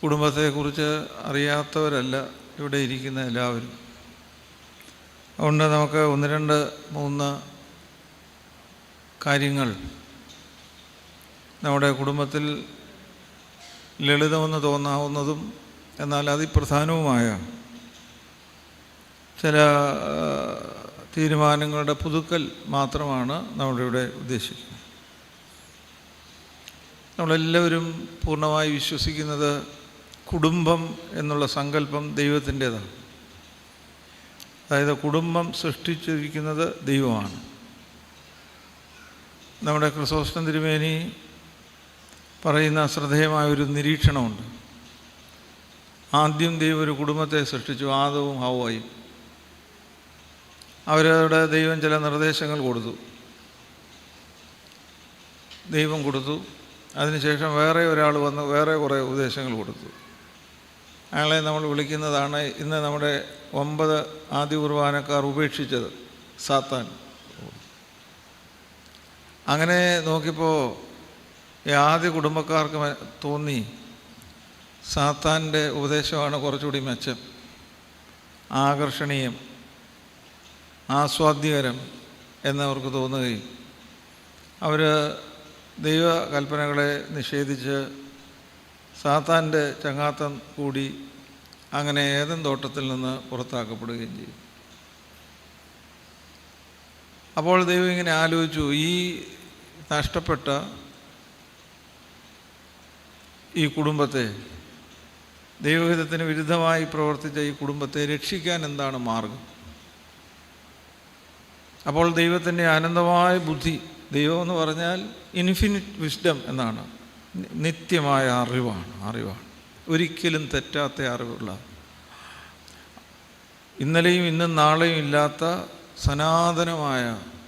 കുടുംബത്തെക്കുറിച്ച് അറിയാത്തവരല്ല ഇവിടെ ഇരിക്കുന്ന എല്ലാവരും. അതുകൊണ്ട് നമുക്ക് 1-2-3 കാര്യങ്ങൾ നമ്മുടെ കുടുംബത്തിൽ ലളിതമെന്ന് തോന്നാവുന്നതും എന്നാൽ അതിപ്രധാനവുമായ ചില തീരുമാനങ്ങളുടെ പുതുക്കൽ മാത്രമാണ് നമ്മളിവിടെ ഉദ്ദേശിക്കുന്നത്. നമ്മളെല്ലാവരും പൂർണ്ണമായി വിശ്വസിക്കുന്നത് കുടുംബം എന്നുള്ള സങ്കല്പം ദൈവത്തിൻ്റേതാണ്. അതായത് കുടുംബം സൃഷ്ടിച്ചിരിക്കുന്നത് ദൈവമാണ്. നമ്മുടെ ക്രിസോസ്റ്റം തിരുമേനി പറയുന്ന ശ്രദ്ധേയമായൊരു നിരീക്ഷണമുണ്ട്. ആദ്യം ദൈവം ഒരു കുടുംബത്തെ സൃഷ്ടിച്ചു, ആദവും ഹവ്വയും. അവരുടെ ദൈവം ചില നിർദ്ദേശങ്ങൾ കൊടുത്തു, ദൈവം കൊടുത്തു. അതിനുശേഷം വേറെ ഒരാൾ വന്ന് വേറെ കുറേ ഉപദേശങ്ങൾ കൊടുത്തു. അയാളെ നമ്മൾ വിളിക്കുന്നതാണ് ഇന്ന് നമ്മുടെ 9 ആദ്യ കുർബാനക്കാർ ഉപേക്ഷിച്ചത്, സാത്താൻ. അങ്ങനെ നോക്കിയപ്പോൾ ഈ ആദ്യ കുടുംബക്കാർക്ക് തോന്നി സാത്താൻ്റെ ഉപദേശമാണ് കുറച്ചുകൂടി മെച്ചം, ആകർഷണീയം, ആസ്വാദ്യകരം എന്നവർക്ക് തോന്നുകയും അവർ ദൈവകൽപ്പനകളെ നിഷേധിച്ച് സാത്താൻ്റെ ചങ്ങാത്തം കൂടി അങ്ങനെ ഏദൻ തോട്ടത്തിൽ നിന്ന് പുറത്താക്കപ്പെടുകയും ചെയ്യും. അപ്പോൾ ദൈവം ഇങ്ങനെ ആലോചിച്ചു, ഈ നഷ്ടപ്പെട്ട ഈ കുടുംബത്തെ, ദൈവഹിതത്തിന് വിരുദ്ധമായി പ്രവർത്തിച്ച ഈ കുടുംബത്തെ രക്ഷിക്കാൻ എന്താണ് മാർഗം? അപ്പോൾ ദൈവത്തിൻ്റെ അനന്തമായ ബുദ്ധി, ദൈവം എന്ന് പറഞ്ഞാൽ ഇൻഫിനിറ്റ് വിസ്ഡം എന്നാണ്, നിത്യമായ അറിവാണ്, ഒരിക്കലും തെറ്റാത്ത അറിവുള്ള, ഇന്നലെയും ഇന്നും നാളെയും ഇല്ലാത്ത സനാതനമായ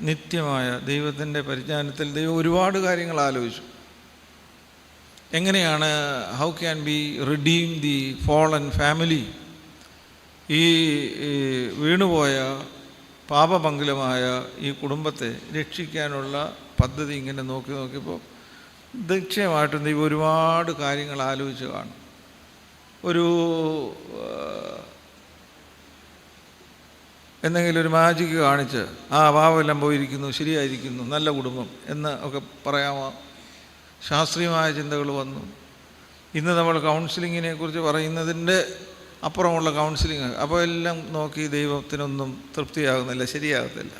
നിത്യമായ ദൈവത്തിൻ്റെ പരിജ്ഞാനത്തിൽ ദൈവം ഒരുപാട് കാര്യങ്ങൾ ആലോചിച്ചു. എങ്ങനെയാണ് how can be redeem the fallen family, ഈ വീണുപോയ പാപമംഗലമായ ഈ കുടുംബത്തെ രക്ഷിക്കാനുള്ള പദ്ധതി ഇങ്ങനെ നോക്കിയപ്പോൾ നിശ്ചയമായിട്ടും ദൈവം ഒരുപാട് കാര്യങ്ങൾ ആലോചിച്ച് കാണും. എന്തെങ്കിലും ഒരു മാജിക്ക് കാണിച്ച് പാവമെല്ലാം പോയിരിക്കുന്നു, ശരിയായിരിക്കുന്നു, നല്ല കുടുംബം എന്ന് ഒക്കെ പറയാമോ? ശാസ്ത്രീയമായ ചിന്തകൾ വന്നു. ഇന്ന് നമ്മൾ കൗൺസിലിങ്ങിനെ കുറിച്ച് പറയുന്നതിൻ്റെ അപ്പുറമുള്ള കൗൺസിലിങ്. അപ്പോൾ എല്ലാം നോക്കി ദൈവത്തിനൊന്നും തൃപ്തിയാകുന്നില്ല, ശരിയാകത്തില്ല.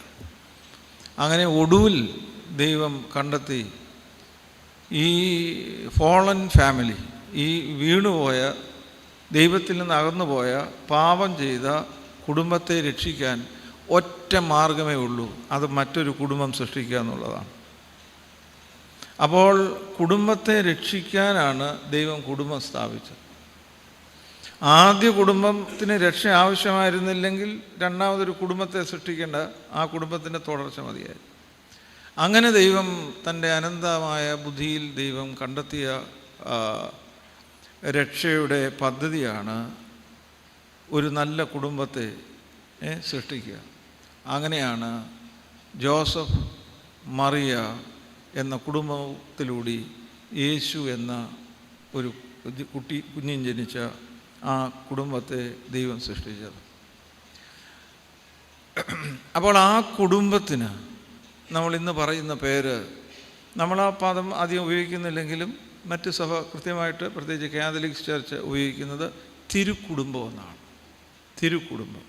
അങ്ങനെ ഒടുവിൽ ദൈവം കണ്ടെത്തി ഈ ഫോളൻ ഫാമിലി, ഈ വീണുപോയ, ദൈവത്തിൽ നിന്ന് അകന്നുപോയ, പാപം ചെയ്ത കുടുംബത്തെ രക്ഷിക്കാൻ ഒറ്റ മാർഗമേ ഉള്ളൂ, അത് മറ്റൊരു കുടുംബം സൃഷ്ടിക്കുക എന്നുള്ളതാണ്. അപ്പോൾ കുടുംബത്തെ രക്ഷിക്കാനാണ് ദൈവം കുടുംബം സ്ഥാപിച്ചത്. ആദ്യ കുടുംബത്തിന് രക്ഷ ആവശ്യമായിരുന്നില്ലെങ്കിൽ രണ്ടാമതൊരു കുടുംബത്തെ സൃഷ്ടിക്കേണ്ട, ആ കുടുംബത്തിൻ്റെ തുടർച്ച മതിയായി. അങ്ങനെ ദൈവം തൻ്റെ അനന്തമായ ബുദ്ധിയിൽ ദൈവം കണ്ടെത്തിയ രക്ഷയുടെ പദ്ധതിയാണ് ഒരു നല്ല കുടുംബത്തെ സൃഷ്ടിക്കുക. അങ്ങനെയാണ് ജോസഫ് മറിയ എന്ന കുടുംബത്തിലൂടെ യേശു എന്ന ഒരു കുഞ്ഞിൻ ജനിച്ച ആ കുടുംബത്തെ ദൈവം സൃഷ്ടിച്ചത്. അപ്പോൾ ആ കുടുംബത്തിന് നമ്മൾ ഇന്ന് പറയുന്ന പേര്, നമ്മൾ ആ പദം ആദ്യം ഉപയോഗിക്കുന്നില്ലെങ്കിലും മറ്റ് സഭ കൃത്യമായിട്ട്, പ്രത്യേകിച്ച് കാത്തലിക് ചർച്ച് ഉപയോഗിക്കുന്നത് തിരുക്കുടുംബം എന്നാണ്. തിരുക്കുടുംബം,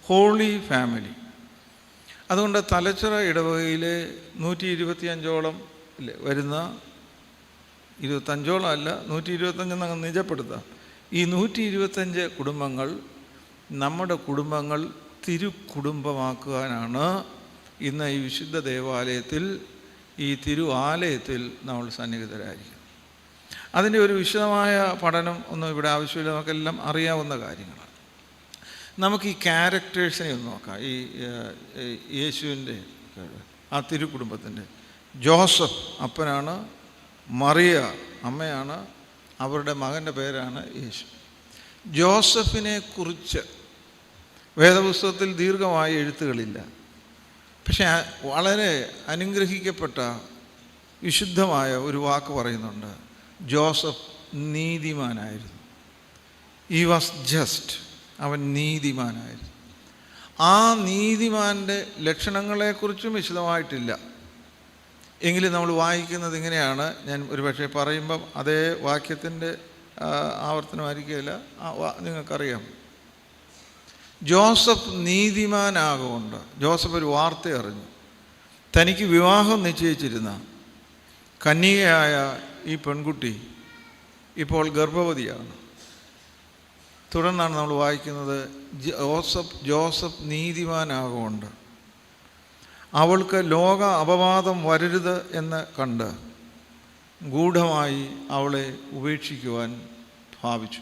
ഹോളി ഫാമിലി. അതുകൊണ്ട് തലച്ചിറ ഇടവകയിലെ 125ഓളം വരുന്ന, 25ഓളം അല്ല, 125 അങ്ങ് നിജപ്പെടുത്താം. ഈ 125 കുടുംബങ്ങൾ, നമ്മുടെ കുടുംബങ്ങൾ തിരുക്കുടുംബമാക്കുവാനാണ് ഇന്ന് ഈ വിശുദ്ധ ദേവാലയത്തിൽ, ഈ തിരു ആലയത്തിൽ നമ്മൾ സന്നിഹിതരായിരിക്കും. അതിൻ്റെ ഒരു വിശദമായ പഠനം ഒന്നും ഇവിടെ ആവശ്യമില്ല, നമുക്കെല്ലാം അറിയാവുന്ന കാര്യങ്ങളാണ്. നമുക്ക് ഈ ക്യാരക്ടേഴ്സിനെ ഒന്ന് നോക്കാം. ഈ യേശുവിൻ്റെ ആ തിരുക്കുടുംബത്തിൻ്റെ, ജോസഫ് അപ്പനാണ്, മറിയ അമ്മയാണ്, അവരുടെ മകൻ്റെ പേരാണ് യേശു. ജോസഫിനെ കുറിച്ച് വേദപുസ്തകത്തിൽ ദീർഘമായ എഴുത്തുകളില്ല, പക്ഷേ വളരെ അനുഗ്രഹിക്കപ്പെട്ട വിശുദ്ധമായ ഒരു വാക്ക് പറയുന്നുണ്ട്, ജോസഫ് നീതിമാനായിരുന്നു. ഹി വാസ് ജസ്റ്റ്, അവൻ നീതിമാനായിരുന്നു. ആ നീതിമാൻ്റെ ലക്ഷണങ്ങളെക്കുറിച്ചും വിശദമായിട്ടില്ല. എങ്കിലും നമ്മൾ വായിക്കുന്നത് ഇങ്ങനെയാണ്. ഞാൻ ഒരുപക്ഷെ പറയുമ്പം അതേ വാക്യത്തിൻ്റെ ആവർത്തനമായിരിക്കില്ല, നിങ്ങൾക്കറിയാം. ജോസഫ് നീതിമാനാകൊണ്ട് ജോസഫ് ഒരു വാർത്ത അറിഞ്ഞു. തനിക്ക് വിവാഹം നിശ്ചയിച്ചിരുന്ന കന്യകയായ ഈ പെൺകുട്ടി ഇപ്പോൾ ഗർഭവതിയാണ്. തുടർന്നാണ് നമ്മൾ വായിക്കുന്നത്, ജോസഫ് നീതിമാനാകൊണ്ട് അവൾക്ക് ലോക അപവാദം വരരുത് എന്ന് കണ്ട് ഗൂഢമായി അവളെ ഉപേക്ഷിക്കുവാൻ ഭാവിച്ചു.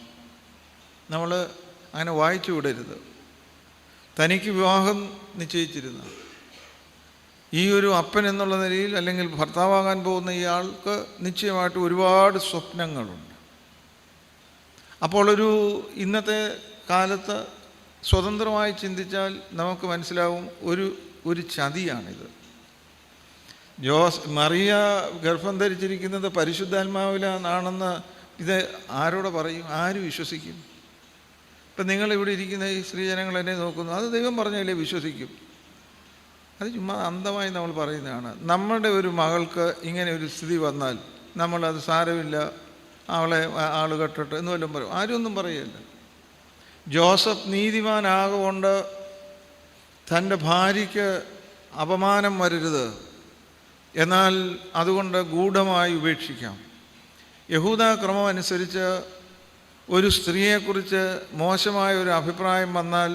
നമ്മൾ അങ്ങനെ വായിച്ചു വിടരുത്. തനിക്ക് വിവാഹം നിശ്ചയിച്ചിരുന്ന ഈ ഒരു അപ്പൻ എന്നുള്ള നിലയിൽ, അല്ലെങ്കിൽ ഭർത്താവാകാൻ പോകുന്ന ഇയാൾക്ക് നിശ്ചയമായിട്ട് ഒരുപാട് സ്വപ്നങ്ങളുണ്ട്. അപ്പോൾ ഇന്നത്തെ കാലത്ത് സ്വതന്ത്രമായി ചിന്തിച്ചാൽ നമുക്ക് മനസ്സിലാവും ഒരു ചതിയാണിത്. മറിയ ഗർഭം ധരിച്ചിരിക്കുന്നത് പരിശുദ്ധാത്മാവിലാണെന്ന് ഇത് ആരോട് പറയും? ആര് വിശ്വസിക്കും? ഇപ്പം നിങ്ങളിവിടെ ഇരിക്കുന്ന ഈ സ്ത്രീജനങ്ങൾ എന്നെ നോക്കുന്നു, അത് ദൈവം പറഞ്ഞാലേ വിശ്വസിക്കും. അത് ചുമ്മാ അന്ധമായി നമ്മൾ പറയുന്നതാണ്. നമ്മുടെ ഒരു മകൾക്ക് ഇങ്ങനെ ഒരു സ്ഥിതി വന്നാൽ നമ്മളത് സാരമില്ല, അവളെ ആൾ കെട്ടിട്ട് എന്ന് വല്ലതും പറയും? ആരും പറയുകയില്ല. ജോസഫ് നീതിമാനാകൊണ്ട് തൻ്റെ ഭാര്യയ്ക്ക് അപമാനം വരരുത്, എന്നാൽ അതുകൊണ്ട് ഗൂഢമായി ഉപേക്ഷിക്കാം. യഹൂദ ക്രമം അനുസരിച്ച് ഒരു സ്ത്രീയെക്കുറിച്ച് മോശമായ ഒരു അഭിപ്രായം വന്നാൽ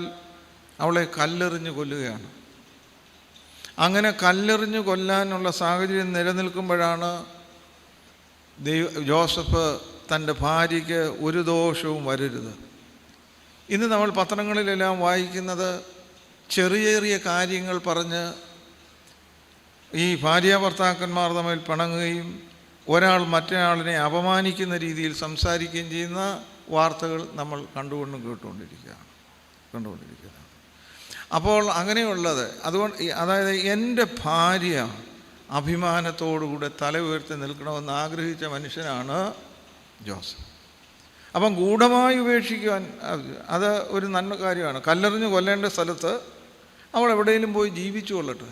അവളെ കല്ലെറിഞ്ഞ് കൊല്ലുകയാണ്. അങ്ങനെ കല്ലെറിഞ്ഞ് കൊല്ലാനുള്ള സാഹചര്യം നിലനിൽക്കുമ്പോഴാണ് ജോസഫ് തൻ്റെ ഭാര്യയ്ക്ക് ഒരു ദോഷവും വരരുത്. ഇന്ന് നമ്മൾ പത്രങ്ങളിലെല്ലാം വായിക്കുന്നത് ചെറിയ ചെറിയ കാര്യങ്ങൾ പറഞ്ഞ് ഈ ഭാര്യ ഭർത്താക്കന്മാർ തമ്മിൽ പിണങ്ങുകയും ഒരാൾ മറ്റൊരാളിനെ അപമാനിക്കുന്ന രീതിയിൽ സംസാരിക്കുകയും ചെയ്യുന്ന വാർത്തകൾ നമ്മൾ കേട്ടുകൊണ്ടിരിക്കുകയാണ്. അപ്പോൾ അങ്ങനെയുള്ളത് അതായത് എൻ്റെ ഭാര്യ അഭിമാനത്തോടുകൂടെ തല ഉയർത്തി നിൽക്കണമെന്ന് ആഗ്രഹിച്ച മനുഷ്യനാണ് ജോസഫ്. അപ്പം ഗൂഢമായി ഉപേക്ഷിക്കുവാൻ അത് ഒരു നന്മ കാര്യമാണ്. കല്ലെറിഞ്ഞ് കൊല്ലേണ്ട സ്ഥലത്ത് അവൾ എവിടെയെങ്കിലും പോയി ജീവിച്ചു കൊള്ളട്ടെ,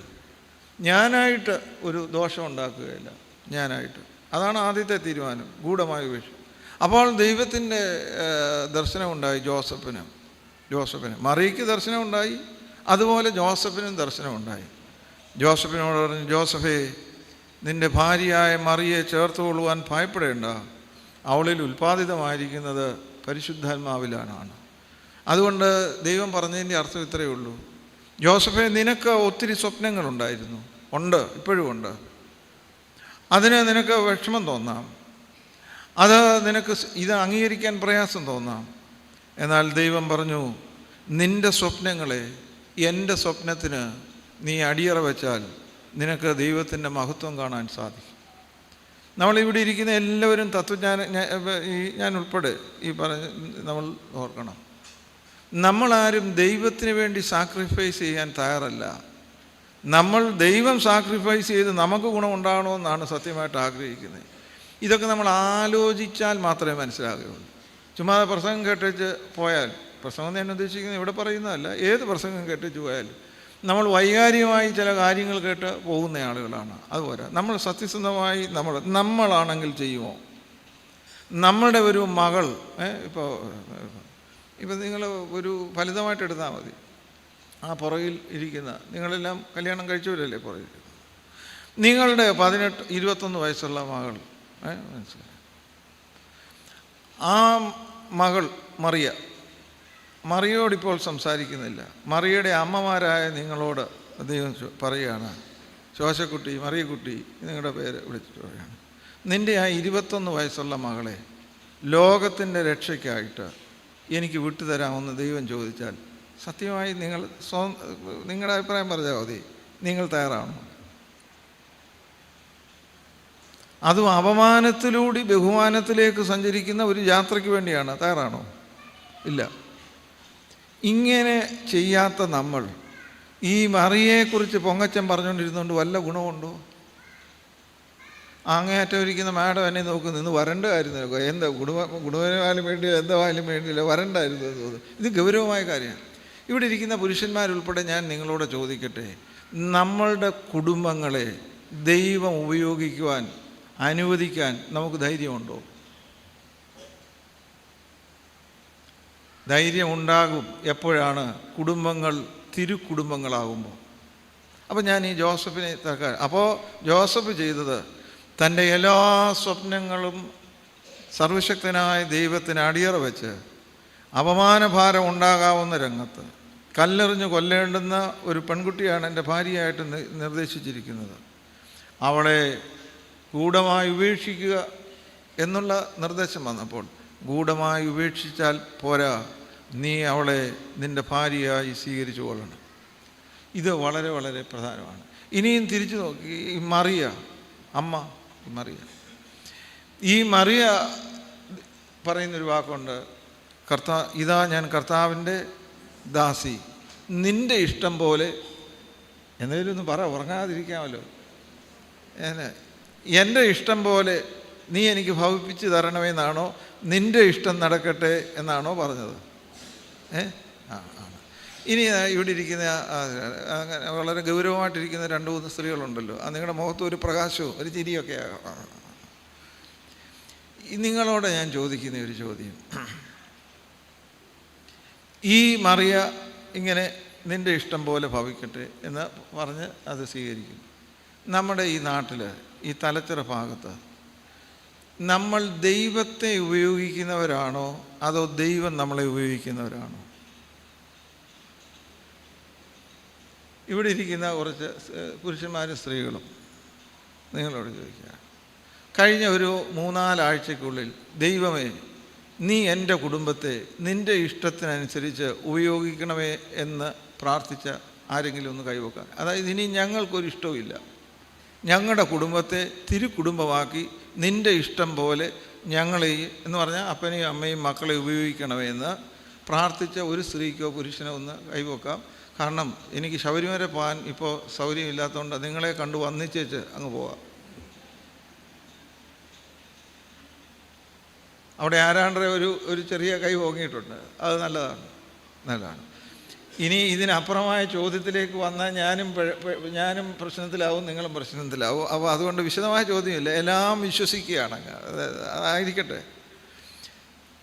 ഞാനായിട്ട് ഒരു ദോഷം ഉണ്ടാക്കുകയില്ല, ഞാനായിട്ട്. അതാണ് ആദ്യത്തെ തീരുമാനം, ഗൂഢമായി ഉപേക്ഷിക്കും. അപ്പോൾ ദൈവത്തിൻ്റെ ദർശനമുണ്ടായി ജോസഫിന്. മറിയയ്ക്ക് ദർശനമുണ്ടായി, അതുപോലെ ജോസഫിനും ദർശനമുണ്ടായി. ജോസഫിനോട് പറഞ്ഞു, ജോസഫേ, നിൻ്റെ ഭാര്യയായ മറിയെ ചേർത്ത് കൊള്ളുവാൻ ഭയപ്പെടേണ്ട, അവളിൽ ഉൽപ്പാദിതമായിരിക്കുന്നത് പരിശുദ്ധാത്മാവിലാണ്. അതുകൊണ്ട് ദൈവം പറഞ്ഞതിൻ്റെ അർത്ഥം ഇത്രയേ ഉള്ളൂ, ജോസഫേ, നിനക്ക് ഒത്തിരി സ്വപ്നങ്ങളുണ്ടായിരുന്നു, ഇപ്പോഴും ഉണ്ട്. അതിന് നിനക്ക് വിഷമം തോന്നാം, അത് നിനക്ക് ഇത് അംഗീകരിക്കാൻ പ്രയാസം തോന്നാം. എന്നാൽ ദൈവം പറഞ്ഞു, നിൻ്റെ സ്വപ്നങ്ങളെ എൻ്റെ സ്വപ്നത്തിന് നീ അടിയറ വെച്ചാൽ നിനക്ക് ദൈവത്തിൻ്റെ മഹത്വം കാണാൻ സാധിക്കും. നമ്മളിവിടെ ഇരിക്കുന്ന എല്ലാവരും ഞാൻ ഉൾപ്പെടെ ഈ നമ്മൾ ഓർക്കണം, നമ്മളാരും ദൈവത്തിന് വേണ്ടി സാക്രിഫൈസ് ചെയ്യാൻ തയ്യാറല്ല. ദൈവം സാക്രിഫൈസ് ചെയ്ത് നമുക്ക് ഗുണമുണ്ടാകണമെന്നാണ് സത്യമായിട്ട് ആഗ്രഹിക്കുന്നത്. ഇതൊക്കെ നമ്മൾ ആലോചിച്ചാൽ മാത്രമേ മനസ്സിലാകുകയുള്ളൂ. ചുമ്മാ പ്രസംഗം കേട്ടിച്ച് പോയാൽ, പ്രസംഗം ഞാൻ ഉദ്ദേശിക്കുന്നത് ഇവിടെ പറയുന്നതല്ല, ഏത് പ്രസംഗം കേട്ടിച്ച് പോയാലും നമ്മൾ വൈകാരികമായി ചില കാര്യങ്ങൾ കേട്ട് പോകുന്ന ആളുകളാണ്. അതുപോലെ നമ്മൾ സത്യസന്ധമായി നമ്മളാണെങ്കിൽ ചെയ്യുമോ? നമ്മുടെ ഒരു മകൾ ഇപ്പോൾ നിങ്ങൾ ഒരു ഫലിതമായിട്ട് എടുത്താൽ മതി. ആ പുറകിൽ ഇരിക്കുന്ന നിങ്ങളെല്ലാം കല്യാണം കഴിച്ചവരല്ലേ പുറകിൽ, നിങ്ങളുടെ 18-21 വയസ്സുള്ള മകൾ, മനസ്സിലായി, ആ മകൾ മറിയോടിപ്പോൾ സംസാരിക്കുന്നില്ല. മറിയയുടെ അമ്മമാരായ നിങ്ങളോട് ദൈവം പറയുകയാണ്, ശോശക്കുട്ടി, മറിയക്കുട്ടി, നിങ്ങളുടെ പേര് വിളിച്ചിട്ട് പറയുകയാണ്, നിൻ്റെ ആ 21 വയസ്സുള്ള മകളെ ലോകത്തിൻ്റെ രക്ഷയ്ക്കായിട്ട് എനിക്ക് വിട്ടുതരാമെന്ന് ദൈവം ചോദിച്ചാൽ സത്യമായി നിങ്ങളുടെ അഭിപ്രായം പറഞ്ഞാൽ മതി, നിങ്ങൾ തയ്യാറാണോ? അതും അപമാനത്തിലൂടെ ബഹുമാനത്തിലേക്ക് സഞ്ചരിക്കുന്ന ഒരു യാത്രയ്ക്ക് വേണ്ടിയാണ്. തയ്യാറാണോ? ഇല്ല. ഇങ്ങനെ ചെയ്യാത്ത നമ്മൾ ഈ മറിയെക്കുറിച്ച് പൊങ്ങച്ചം പറഞ്ഞുകൊണ്ടിരുന്നുകൊണ്ട് വല്ല ഗുണമുണ്ടോ? അങ്ങേയറ്റം ഇരിക്കുന്ന മാഡം എന്നെ നോക്കുന്നു, ഇന്ന് വരണ്ടായിരുന്നു, എന്താ ഗുണവാനും വേണ്ടിയോ എന്തായാലും വേണ്ടിയില്ല, വരണ്ടായിരുന്നു എന്ന് തോന്നുന്നു. ഇത് ഗൗരവമായ കാര്യമാണ്. ഇവിടെ ഇരിക്കുന്ന പുരുഷന്മാരുൾപ്പെടെ ഞാൻ നിങ്ങളോട് ചോദിക്കട്ടെ, നമ്മളുടെ കുടുംബങ്ങളെ ദൈവം ഉപയോഗിക്കുവാൻ അനുവദിക്കാൻ നമുക്ക് ധൈര്യമുണ്ടോ? ധൈര്യമുണ്ടാകും എപ്പോഴാണ്? കുടുംബങ്ങൾ തിരുക്കുടുംബങ്ങളാകുമ്പോൾ. അപ്പോൾ ഞാൻ ഈ ജോസഫിനെ അപ്പോൾ ജോസഫ് ചെയ്തത് തൻ്റെ എല്ലാ സ്വപ്നങ്ങളും സർവശക്തനായ ദൈവത്തിന് അടിയറ വെച്ച് അപമാനഭാരം ഉണ്ടാകാവുന്ന രംഗത്ത് കല്ലെറിഞ്ഞ് കൊല്ലേണ്ടുന്ന ഒരു പെൺകുട്ടിയാണ് എൻ്റെ ഭാര്യയായിട്ട് നിർദ്ദേശിച്ചിരിക്കുന്നത്. അവളെ ഗൂഢമായി ഉപേക്ഷിക്കുക എന്നുള്ള നിർദ്ദേശം വന്നപ്പോൾ, ഗൂഢമായി ഉപേക്ഷിച്ചാൽ പോരാ, നീ അവളെ നിൻ്റെ ഭാര്യയായി സ്വീകരിച്ചു കൊള്ളണം. ഇത് വളരെ വളരെ പ്രധാനമാണ്. ഇനിയും തിരിച്ചു നോക്കി, ഈ മറിയ അമ്മ, ഈ മറിയ പറയുന്നൊരു വാക്കുണ്ട്, ഇതാ ഞാൻ കർത്താവിൻ്റെ ദാസി, നിൻ്റെ ഇഷ്ടം പോലെ. എന്തെങ്കിലും ഒന്ന് പറ, ഉറങ്ങാതിരിക്കാമല്ലോ. എൻ്റെ ഇഷ്ടം പോലെ നീ എനിക്ക് ഭവിപ്പിച്ച് തരണമെന്നാണോ, നിൻ്റെ ഇഷ്ടം നടക്കട്ടെ എന്നാണോ പറഞ്ഞത്? ആണ്. ഇനി ഇവിടെ ഇരിക്കുന്ന അങ്ങനെ വളരെ ഗൗരവമായിട്ടിരിക്കുന്ന 2-3 സ്ത്രീകളുണ്ടല്ലോ, നിങ്ങളുടെ മുഖത്ത് ഒരു പ്രകാശവും ഒരു ചിരിയൊക്കെ. നിങ്ങളോട് ഞാൻ ചോദിക്കുന്ന ഒരു ചോദ്യം, ഈ മറിയ ഇങ്ങനെ നിൻ്റെ ഇഷ്ടം പോലെ ഭവിക്കട്ടെ എന്ന് പറഞ്ഞ് അത് സ്വീകരിക്കും. നമ്മുടെ ഈ നാട്ടിൽ, ഈ തലച്ചിറ ഭാഗത്ത് നമ്മൾ ദൈവത്തെ ഉപയോഗിക്കുന്നവരാണോ അതോ ദൈവം നമ്മളെ ഉപയോഗിക്കുന്നവരാണോ? ഇവിടെ ഇരിക്കുന്ന കുറച്ച് പുരുഷന്മാരും സ്ത്രീകളും നിങ്ങളോട് ചോദിക്കുക, കഴിഞ്ഞ ഒരു 3-4 ആഴ്ചയ്ക്കുള്ളിൽ ദൈവമേ നീ എൻ്റെ കുടുംബത്തെ നിൻ്റെ ഇഷ്ടത്തിനനുസരിച്ച് ഉപയോഗിക്കണമേ എന്ന് പ്രാർത്ഥിച്ച ആരെങ്കിലും ഒന്ന് കൈവെക്കാൻ. അതായത് ഇനി ഞങ്ങൾക്കൊരു ഇഷ്ടവുമില്ല, ഞങ്ങളുടെ കുടുംബത്തെ തിരുക്കുടുംബമാക്കി നിൻ്റെ ഇഷ്ടം പോലെ ഞങ്ങളെ എന്ന് പറഞ്ഞാൽ അപ്പനെയും അമ്മയും മക്കളെ ഉപയോഗിക്കണമേ എന്ന് പ്രാർത്ഥിച്ച ഒരു സ്ത്രീക്കോ പുരുഷനോ ഒന്ന് കൈവെക്കാം. കാരണം എനിക്ക് ശബരിമല പോകാൻ ഇപ്പോൾ സൗകര്യമില്ലാത്തതുകൊണ്ട് നിങ്ങളെ കണ്ടു വന്നിച്ചേച്ച് അങ്ങ് പോവാം. അവിടെ ആരാണ്ടേ ഒരു ചെറിയ കൈ ഓങ്ങിയിട്ടുണ്ട്, അത് നല്ലതാണ്. ഇനി ഇതിനപ്പുറമായ ചോദ്യത്തിലേക്ക് വന്നാൽ ഞാനും പ്രശ്നത്തിലാവും, നിങ്ങളും പ്രശ്നത്തിലാവും. അപ്പോൾ അതുകൊണ്ട് വിശദമായ ചോദ്യമില്ല, എല്ലാം വിശ്വസിക്കുകയാണ്, അതായിരിക്കട്ടെ.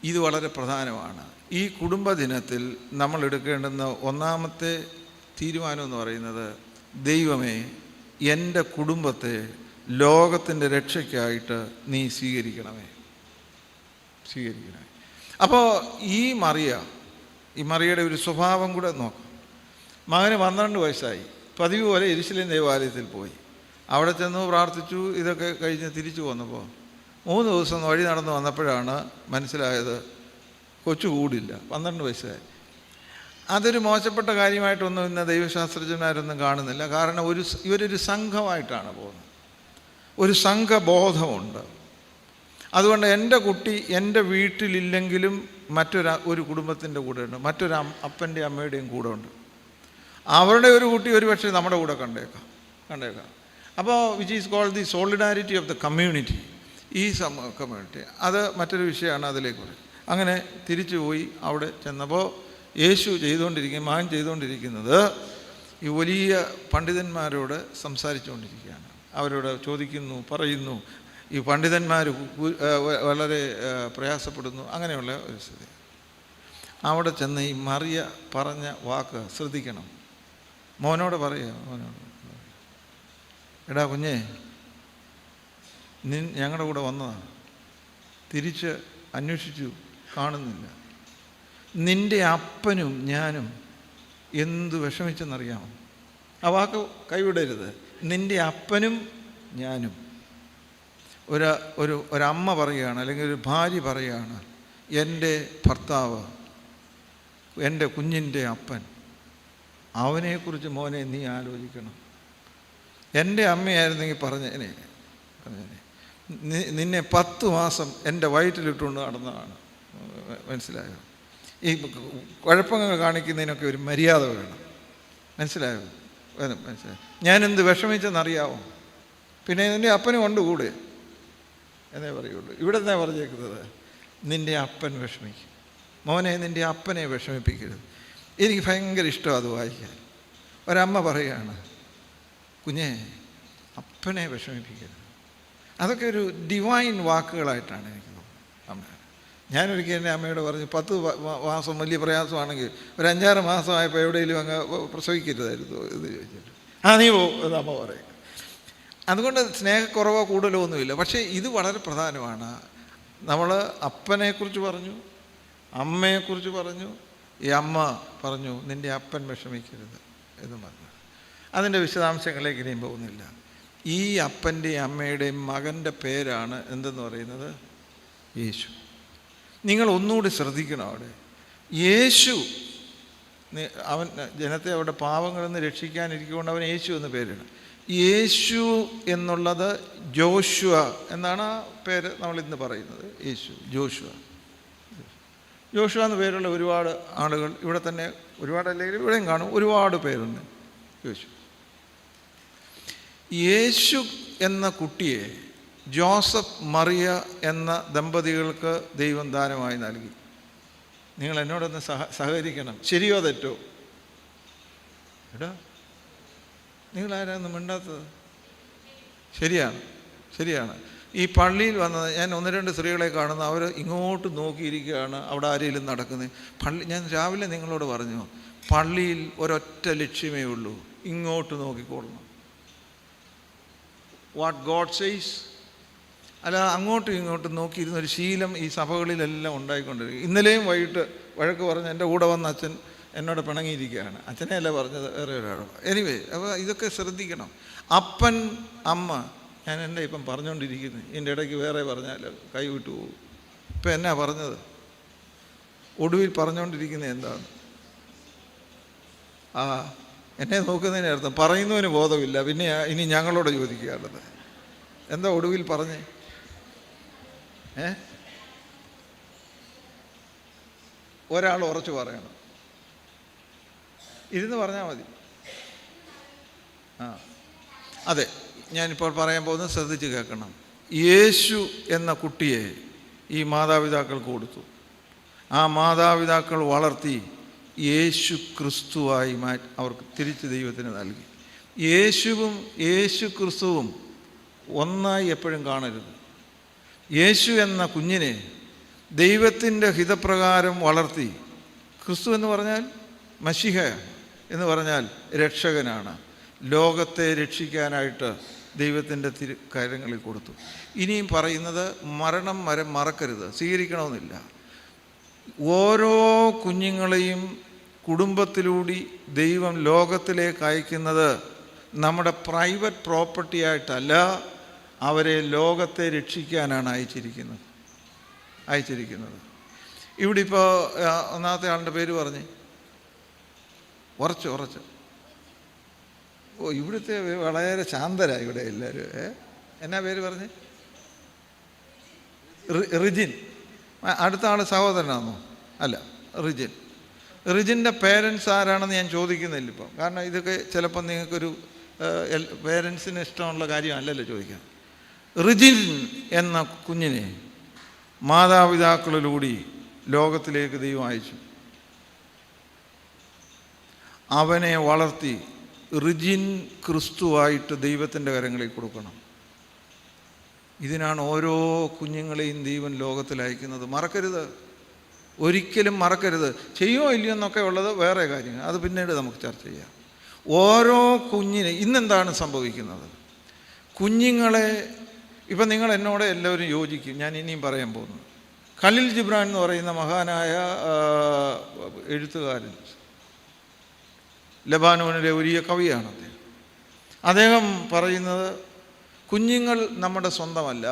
ഇത് വളരെ പ്രധാനമാണ്. ഈ കുടുംബദിനത്തിൽ നമ്മൾ എടുക്കേണ്ടുന്ന ഒന്നാമത്തെ തീരുമാനം എന്ന് പറയുന്നത്, ദൈവമേ എൻ്റെ കുടുംബത്തെ ലോകത്തിൻ്റെ രക്ഷയ്ക്കായിട്ട് നീ സ്വീകരിക്കണമേ. അപ്പോൾ ഈ മറിയയുടെ ഒരു സ്വഭാവം കൂടെ നോക്കാം. മകന് 12 വയസ്സായി. പതിവ് പോലെ യെരുശലേം ദേവാലയത്തിൽ പോയി. അവിടെ ചെന്ന് പ്രാർത്ഥിച്ചു. ഇതൊക്കെ കഴിഞ്ഞ് തിരിച്ചു വന്നപ്പോൾ 3 ദിവസം വഴി നടന്ന് വന്നപ്പോഴാണ് മനസ്സിലായത് കൊച്ചു കൂടില്ല, 12 വയസ്സായി. അതൊരു മോശപ്പെട്ട കാര്യമായിട്ടൊന്നും ഇന്ന് ദൈവശാസ്ത്രജ്ഞന്മാരൊന്നും കാണുന്നില്ല. കാരണം ഇവരൊരു സംഘമായിട്ടാണ് പോകുന്നത്, ഒരു സംഘബോധമുണ്ട്. അതുകൊണ്ട് എൻ്റെ കുട്ടി എൻ്റെ വീട്ടിലില്ലെങ്കിലും ഒരു കുടുംബത്തിൻ്റെ കൂടെ ഉണ്ട്, മറ്റൊരു അപ്പൻ്റെ അമ്മയുടെയും കൂടെ ഉണ്ട്. അവരുടെ ഒരു കുട്ടി ഒരു പക്ഷേ നമ്മുടെ കൂടെ കണ്ടേക്കാം. അപ്പോൾ which is called the solidarity of the community. ഈ കമ്മ്യൂണിറ്റി അത് മറ്റൊരു വിഷയമാണ്, അതിലേക്ക് പറയും. അങ്ങനെ തിരിച്ചു പോയി അവിടെ ചെന്നപ്പോൾ മകൻ ചെയ്തുകൊണ്ടിരിക്കുന്നത് ഈ വലിയ പണ്ഡിതന്മാരോട് സംസാരിച്ചുകൊണ്ടിരിക്കുകയാണ്. അവരോട് ചോദിക്കുന്നു, പറയുന്നു. ഈ പണ്ഡിതന്മാർ വളരെ പ്രയാസപ്പെടുന്നു. അങ്ങനെയുള്ള ഒരു സ്ഥിതി. അവിടെ ചെന്ന് ഈ മറിയ പറഞ്ഞ വാക്ക് ശ്രദ്ധിക്കണം. മോനോട് എടാ കുഞ്ഞേ, ഞങ്ങളുടെ കൂടെ വന്നതാണ്, തിരിച്ച് അന്വേഷിച്ചു, കാണുന്നില്ല. നിൻ്റെ അപ്പനും ഞാനും എന്ത് വിഷമിച്ചെന്നറിയാമോ? ആ വാക്ക് കൈവിടരുത്. നിൻ്റെ അപ്പനും ഞാനും. ഒരമ്മ പറയുകയാണ്, അല്ലെങ്കിൽ ഒരു ഭാര്യ പറയുകയാണ്, എൻ്റെ ഭർത്താവ്, എൻ്റെ കുഞ്ഞിൻ്റെ അപ്പൻ, അവനെക്കുറിച്ച് മോനെ നീ ആലോചിക്കണം. എൻ്റെ അമ്മയായിരുന്നെങ്കിൽ പറഞ്ഞേനെ നിന്നെ 10 മാസം എൻ്റെ വയറ്റിലിട്ടുകൊണ്ട് നടന്നതാണ്. മനസ്സിലായോ? ഈ കുഴപ്പങ്ങൾ കാണിക്കുന്നതിനൊക്കെ ഒരു മര്യാദ വേണം. മനസ്സിലായോ? ഞാനെന്ത് വിഷമിച്ചെന്നറിയാവോ? പിന്നെ എൻ്റെ അപ്പനും കൊണ്ട് കൂടെ എന്നേ പറയുള്ളൂ. ഇവിടെ എന്താ പറഞ്ഞേക്കുന്നത്? നിൻ്റെ അപ്പൻ വിഷമിക്കും. മോനെ, നിൻ്റെ അപ്പനെ വിഷമിപ്പിക്കരുത്. എനിക്ക് ഭയങ്കര ഇഷ്ടമാണ് അത് വായിക്കാൻ. ഒരമ്മ പറയുകയാണ്, കുഞ്ഞെ, അപ്പനെ വിഷമിപ്പിക്കരുത്. അതൊക്കെ ഒരു ഡിവൈൻ വാക്കുകളായിട്ടാണ് എനിക്ക് തോന്നുന്നത്. അമ്മ, ഞാനൊരിക്കൽ എൻ്റെ അമ്മയോട് പറഞ്ഞു, 10 മാസം വലിയ പ്രയാസമാണെങ്കിൽ ഒരു 5-6 മാസമായപ്പോൾ എവിടെയെങ്കിലും അങ്ങ് പ്രസവിക്കരുതായിരുന്നു ഇത് ചോദിച്ചിട്ട്. നീ പോ എന്ന് അമ്മ പറയും. അതുകൊണ്ട് സ്നേഹക്കുറവോ കൂടുതലോ ഒന്നുമില്ല. പക്ഷേ ഇത് വളരെ പ്രധാനമാണ്. നമ്മൾ അപ്പനെക്കുറിച്ച് പറഞ്ഞു, അമ്മയെക്കുറിച്ച് പറഞ്ഞു, ഈ അമ്മ പറഞ്ഞു നിൻ്റെ അപ്പൻ വിഷമിക്കരുത് എന്ന് പറഞ്ഞു. അതിൻ്റെ വിശദാംശങ്ങളിലേക്ക് ഇനിയും പോകുന്നില്ല. ഈ അപ്പൻ്റെയും അമ്മയുടെയും മകൻ്റെ പേരാണ് എന്തെന്ന് പറയുന്നത്? യേശു. നിങ്ങൾ ഒന്നുകൂടി ശ്രദ്ധിക്കണം. അവിടെ യേശു, അവൻ ജനത്തെ അവരുടെ പാവങ്ങളിൽ നിന്ന് രക്ഷിക്കാനിരിക്കൊണ്ട് അവൻ യേശു എന്ന് പേരിടണം. യേശു എന്നുള്ളത് ജോഷുവ എന്നാണ് ആ പേര് നമ്മൾ ഇന്ന് പറയുന്നത്. യേശു, ജോഷുവ എന്ന പേരുള്ള ഒരുപാട് ആളുകൾ ഇവിടെ തന്നെ, ഒരുപാടല്ലെങ്കിൽ ഇവിടെയും കാണും, ഒരുപാട് പേരുണ്ട് യേശു. യേശു എന്ന കുട്ടിയെ ജോസഫ് മറിയ എന്ന ദമ്പതികൾക്ക് ദൈവം ദാനമായി നൽകി. നിങ്ങൾ എന്നോടൊന്ന് സഹകരിക്കണം. ശരിയോ തെറ്റോ? എടാ, നിങ്ങളാരാന്ന് മിണ്ടാത്തത്? ശരിയാണ്. ഈ പള്ളിയിൽ വന്നത് ഞാൻ 1-2 സ്ത്രീകളെ കാണുന്നു. അവർ ഇങ്ങോട്ട് നോക്കിയിരിക്കുകയാണ്, അവിടെ ആരെങ്കിലും നടക്കുന്നത്. ഞാൻ രാവിലെ നിങ്ങളോട് പറഞ്ഞു, പള്ളിയിൽ ഒരൊറ്റ ലക്ഷ്യമേ ഉള്ളൂ, ഇങ്ങോട്ട് നോക്കിക്കൊള്ളണം. What God says. അല്ല, അങ്ങോട്ടും ഇങ്ങോട്ടും നോക്കിയിരുന്നൊരു ശീലം ഈ സഭകളിലെല്ലാം ഉണ്ടായിക്കൊണ്ടിരിക്കും. ഇന്നലെയും വൈകിട്ട് വഴക്ക് പറഞ്ഞ് എൻ്റെ കൂടെ വന്ന അച്ഛൻ എന്നോട് പിണങ്ങിയിരിക്കുകയാണ്. അച്ഛനെയല്ല പറഞ്ഞത്, വേറെ ഒരാളോ. എനിവേ, അപ്പോൾ ഇതൊക്കെ ശ്രദ്ധിക്കണം. അപ്പൻ, അമ്മ, ഞാൻ എന്നെ ഇപ്പം പറഞ്ഞുകൊണ്ടിരിക്കുന്നത്, ഇതിൻ്റെ ഇടയ്ക്ക് വേറെ പറഞ്ഞാൽ കൈ വിട്ടു പോകും. ഇപ്പം എന്നാ പറഞ്ഞത്? ഒടുവിൽ പറഞ്ഞുകൊണ്ടിരിക്കുന്നത് എന്താണ്? എന്നെ നോക്കുന്നതിന് അർത്ഥം പറയുന്നതിന് ബോധമില്ല, പിന്നെ ഇനി ഞങ്ങളോട് ചോദിക്കുകയാണത്. എന്താ ഒടുവിൽ പറഞ്ഞേ? ഒരാൾ ഉറച്ചു പറയണം. ഇരുന്ന് പറഞ്ഞാൽ മതി. അതെ, ഞാനിപ്പോൾ പറയാൻ പോകുന്നത് ശ്രദ്ധിച്ച് കേൾക്കണം. യേശു എന്ന കുട്ടിയെ ഈ മാതാപിതാക്കൾക്ക് കൊടുത്തു. ആ മാതാപിതാക്കൾ വളർത്തി യേശു ക്രിസ്തുവായി അവർക്ക് തിരിച്ച് ദൈവത്തിന് നൽകി. യേശുവും യേശു ക്രിസ്തുവും ഒന്നായി എപ്പോഴും കാണരുത്. യേശു എന്ന കുഞ്ഞിനെ ദൈവത്തിൻ്റെ ഹിതപ്രകാരം വളർത്തി. ക്രിസ്തു എന്ന് പറഞ്ഞാൽ മശിഹ എന്ന് പറഞ്ഞാൽ രക്ഷകനാണ്. ലോകത്തെ രക്ഷിക്കാനായിട്ട് ദൈവത്തിൻ്റെ കാര്യങ്ങളിൽ കൊടുത്തു. ഇനിയും പറയുന്നത് മരണം വരെ മറക്കരുത്, സ്വീകരിക്കണമെന്നില്ല. ഓരോ കുഞ്ഞുങ്ങളെയും കുടുംബത്തിലൂടെ ദൈവം ലോകത്തിലേക്ക് അയക്കുന്നത് നമ്മുടെ പ്രൈവറ്റ് പ്രോപ്പർട്ടി ആയിട്ടല്ല, അവരെ ലോകത്തെ രക്ഷിക്കാനാണ് അയച്ചിരിക്കുന്നത്. ഇവിടെ ഇപ്പോൾ ഒന്നാമത്തെ ആളുടെ പേര് പറഞ്ഞേ, ഉറച്ച്. ഇവിടുത്തെ വളരെ ശാന്തരാണ് ഇവിടെ എല്ലാവരും. എന്നാ പേര് പറഞ്ഞേ? റിജിൻ. അടുത്ത ആൾ സഹോദരനാണോ? അല്ല, റിജിൻ്റെ പേരൻസ് ആരാണെന്ന് ഞാൻ ചോദിക്കുന്നില്ല ഇപ്പം. കാരണം ഇതൊക്കെ ചിലപ്പോൾ നിങ്ങൾക്കൊരു പേരൻസിന് ഇഷ്ടമുള്ള കാര്യമല്ലല്ലോ ചോദിക്കാം. റിജിൻ എന്ന കുഞ്ഞിനെ മാതാപിതാക്കളിലൂടെ ലോകത്തിലേക്ക് ദൈവം അയച്ചു. അവനെ വളർത്തി റിജിൻ ക്രിസ്തുവായിട്ട് ദൈവത്തിൻ്റെ കരങ്ങളിൽ കൊടുക്കണം. ഇതിനാണ് ഓരോ കുഞ്ഞുങ്ങളെയും ദൈവം ലോകത്തിൽ അയക്കുന്നത്. മറക്കരുത്, ഒരിക്കലും മറക്കരുത്. ചെയ്യുമോ ഇല്ലയോ എന്നൊക്കെ ഉള്ളത് വേറെ കാര്യങ്ങൾ, അത് പിന്നീട് നമുക്ക് ചർച്ച ചെയ്യാം. ഓരോ കുഞ്ഞിനെ ഇന്നെന്താണ് സംഭവിക്കുന്നത്? കുഞ്ഞുങ്ങളെ ഇപ്പം നിങ്ങൾ എന്നോട് എല്ലാവരും യോജിക്കും, ഞാൻ ഇനിയും പറയാൻ പോകുന്നു. ഖലീൽ ജിബ്രാൻ എന്ന് പറയുന്ന മഹാനായ എഴുത്തുകാരൻ, ലബാനോനിലെ വലിയ കവിയാണ് അദ്ദേഹം പറയുന്നത്, കുഞ്ഞുങ്ങൾ നമ്മുടെ സ്വന്തമല്ല,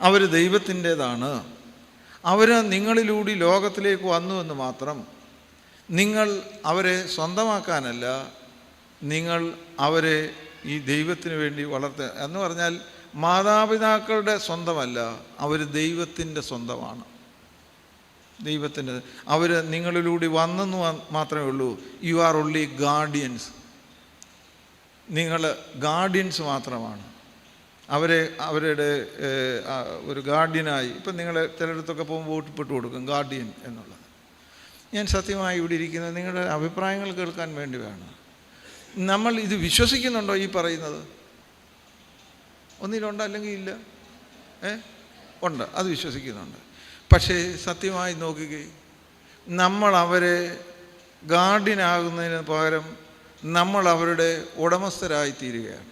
അവർ ദൈവത്തിൻ്റേതാണ്. അവർ നിങ്ങളിലൂടെ ലോകത്തിലേക്ക് വന്നുവെന്ന് മാത്രം. നിങ്ങൾ അവരെ സ്വന്തമാക്കാനല്ല, നിങ്ങൾ അവരെ ഈ ദൈവത്തിന് വേണ്ടി വളർത്തുക എന്ന് പറഞ്ഞാൽ മാതാപിതാക്കളുടെ സ്വന്തമല്ല, അവർ ദൈവത്തിൻ്റെ സ്വന്തമാണ്. ദൈവത്തിൻ്റെ അവർ നിങ്ങളിലൂടെ വന്നെന്ന് മാത്രമേ ഉള്ളൂ. You are only guardians. നിങ്ങൾ ഗാർഡിയൻസ് മാത്രമാണ്. അവരുടെ ഒരു ഗാർഡിയനായി. ഇപ്പം നിങ്ങൾ ചിലയിടത്തൊക്കെ പോകുമ്പോൾ വോട്ടിപ്പെട്ട് കൊടുക്കും ഗാർഡിയൻ എന്നുള്ളത്. ഞാൻ സത്യമായി ഇവിടെ ഇരിക്കുന്നത് നിങ്ങളുടെ അഭിപ്രായങ്ങൾ കേൾക്കാൻ വേണ്ടി വേണം. നമ്മൾ ഇത് വിശ്വസിക്കുന്നുണ്ടോ ഈ പറയുന്നത്? ഒന്നിലുണ്ട്, അല്ലെങ്കിൽ ഇല്ല. ഉണ്ട്, അത് വിശ്വസിക്കുന്നുണ്ട്. പക്ഷേ സത്യമായി നോക്കുകയും നമ്മൾ അവരെ ഗാർഡിയനാകുന്നതിന് പകരം നമ്മൾ അവരുടെ ഉടമസ്ഥരായി തീരുകയാണ്.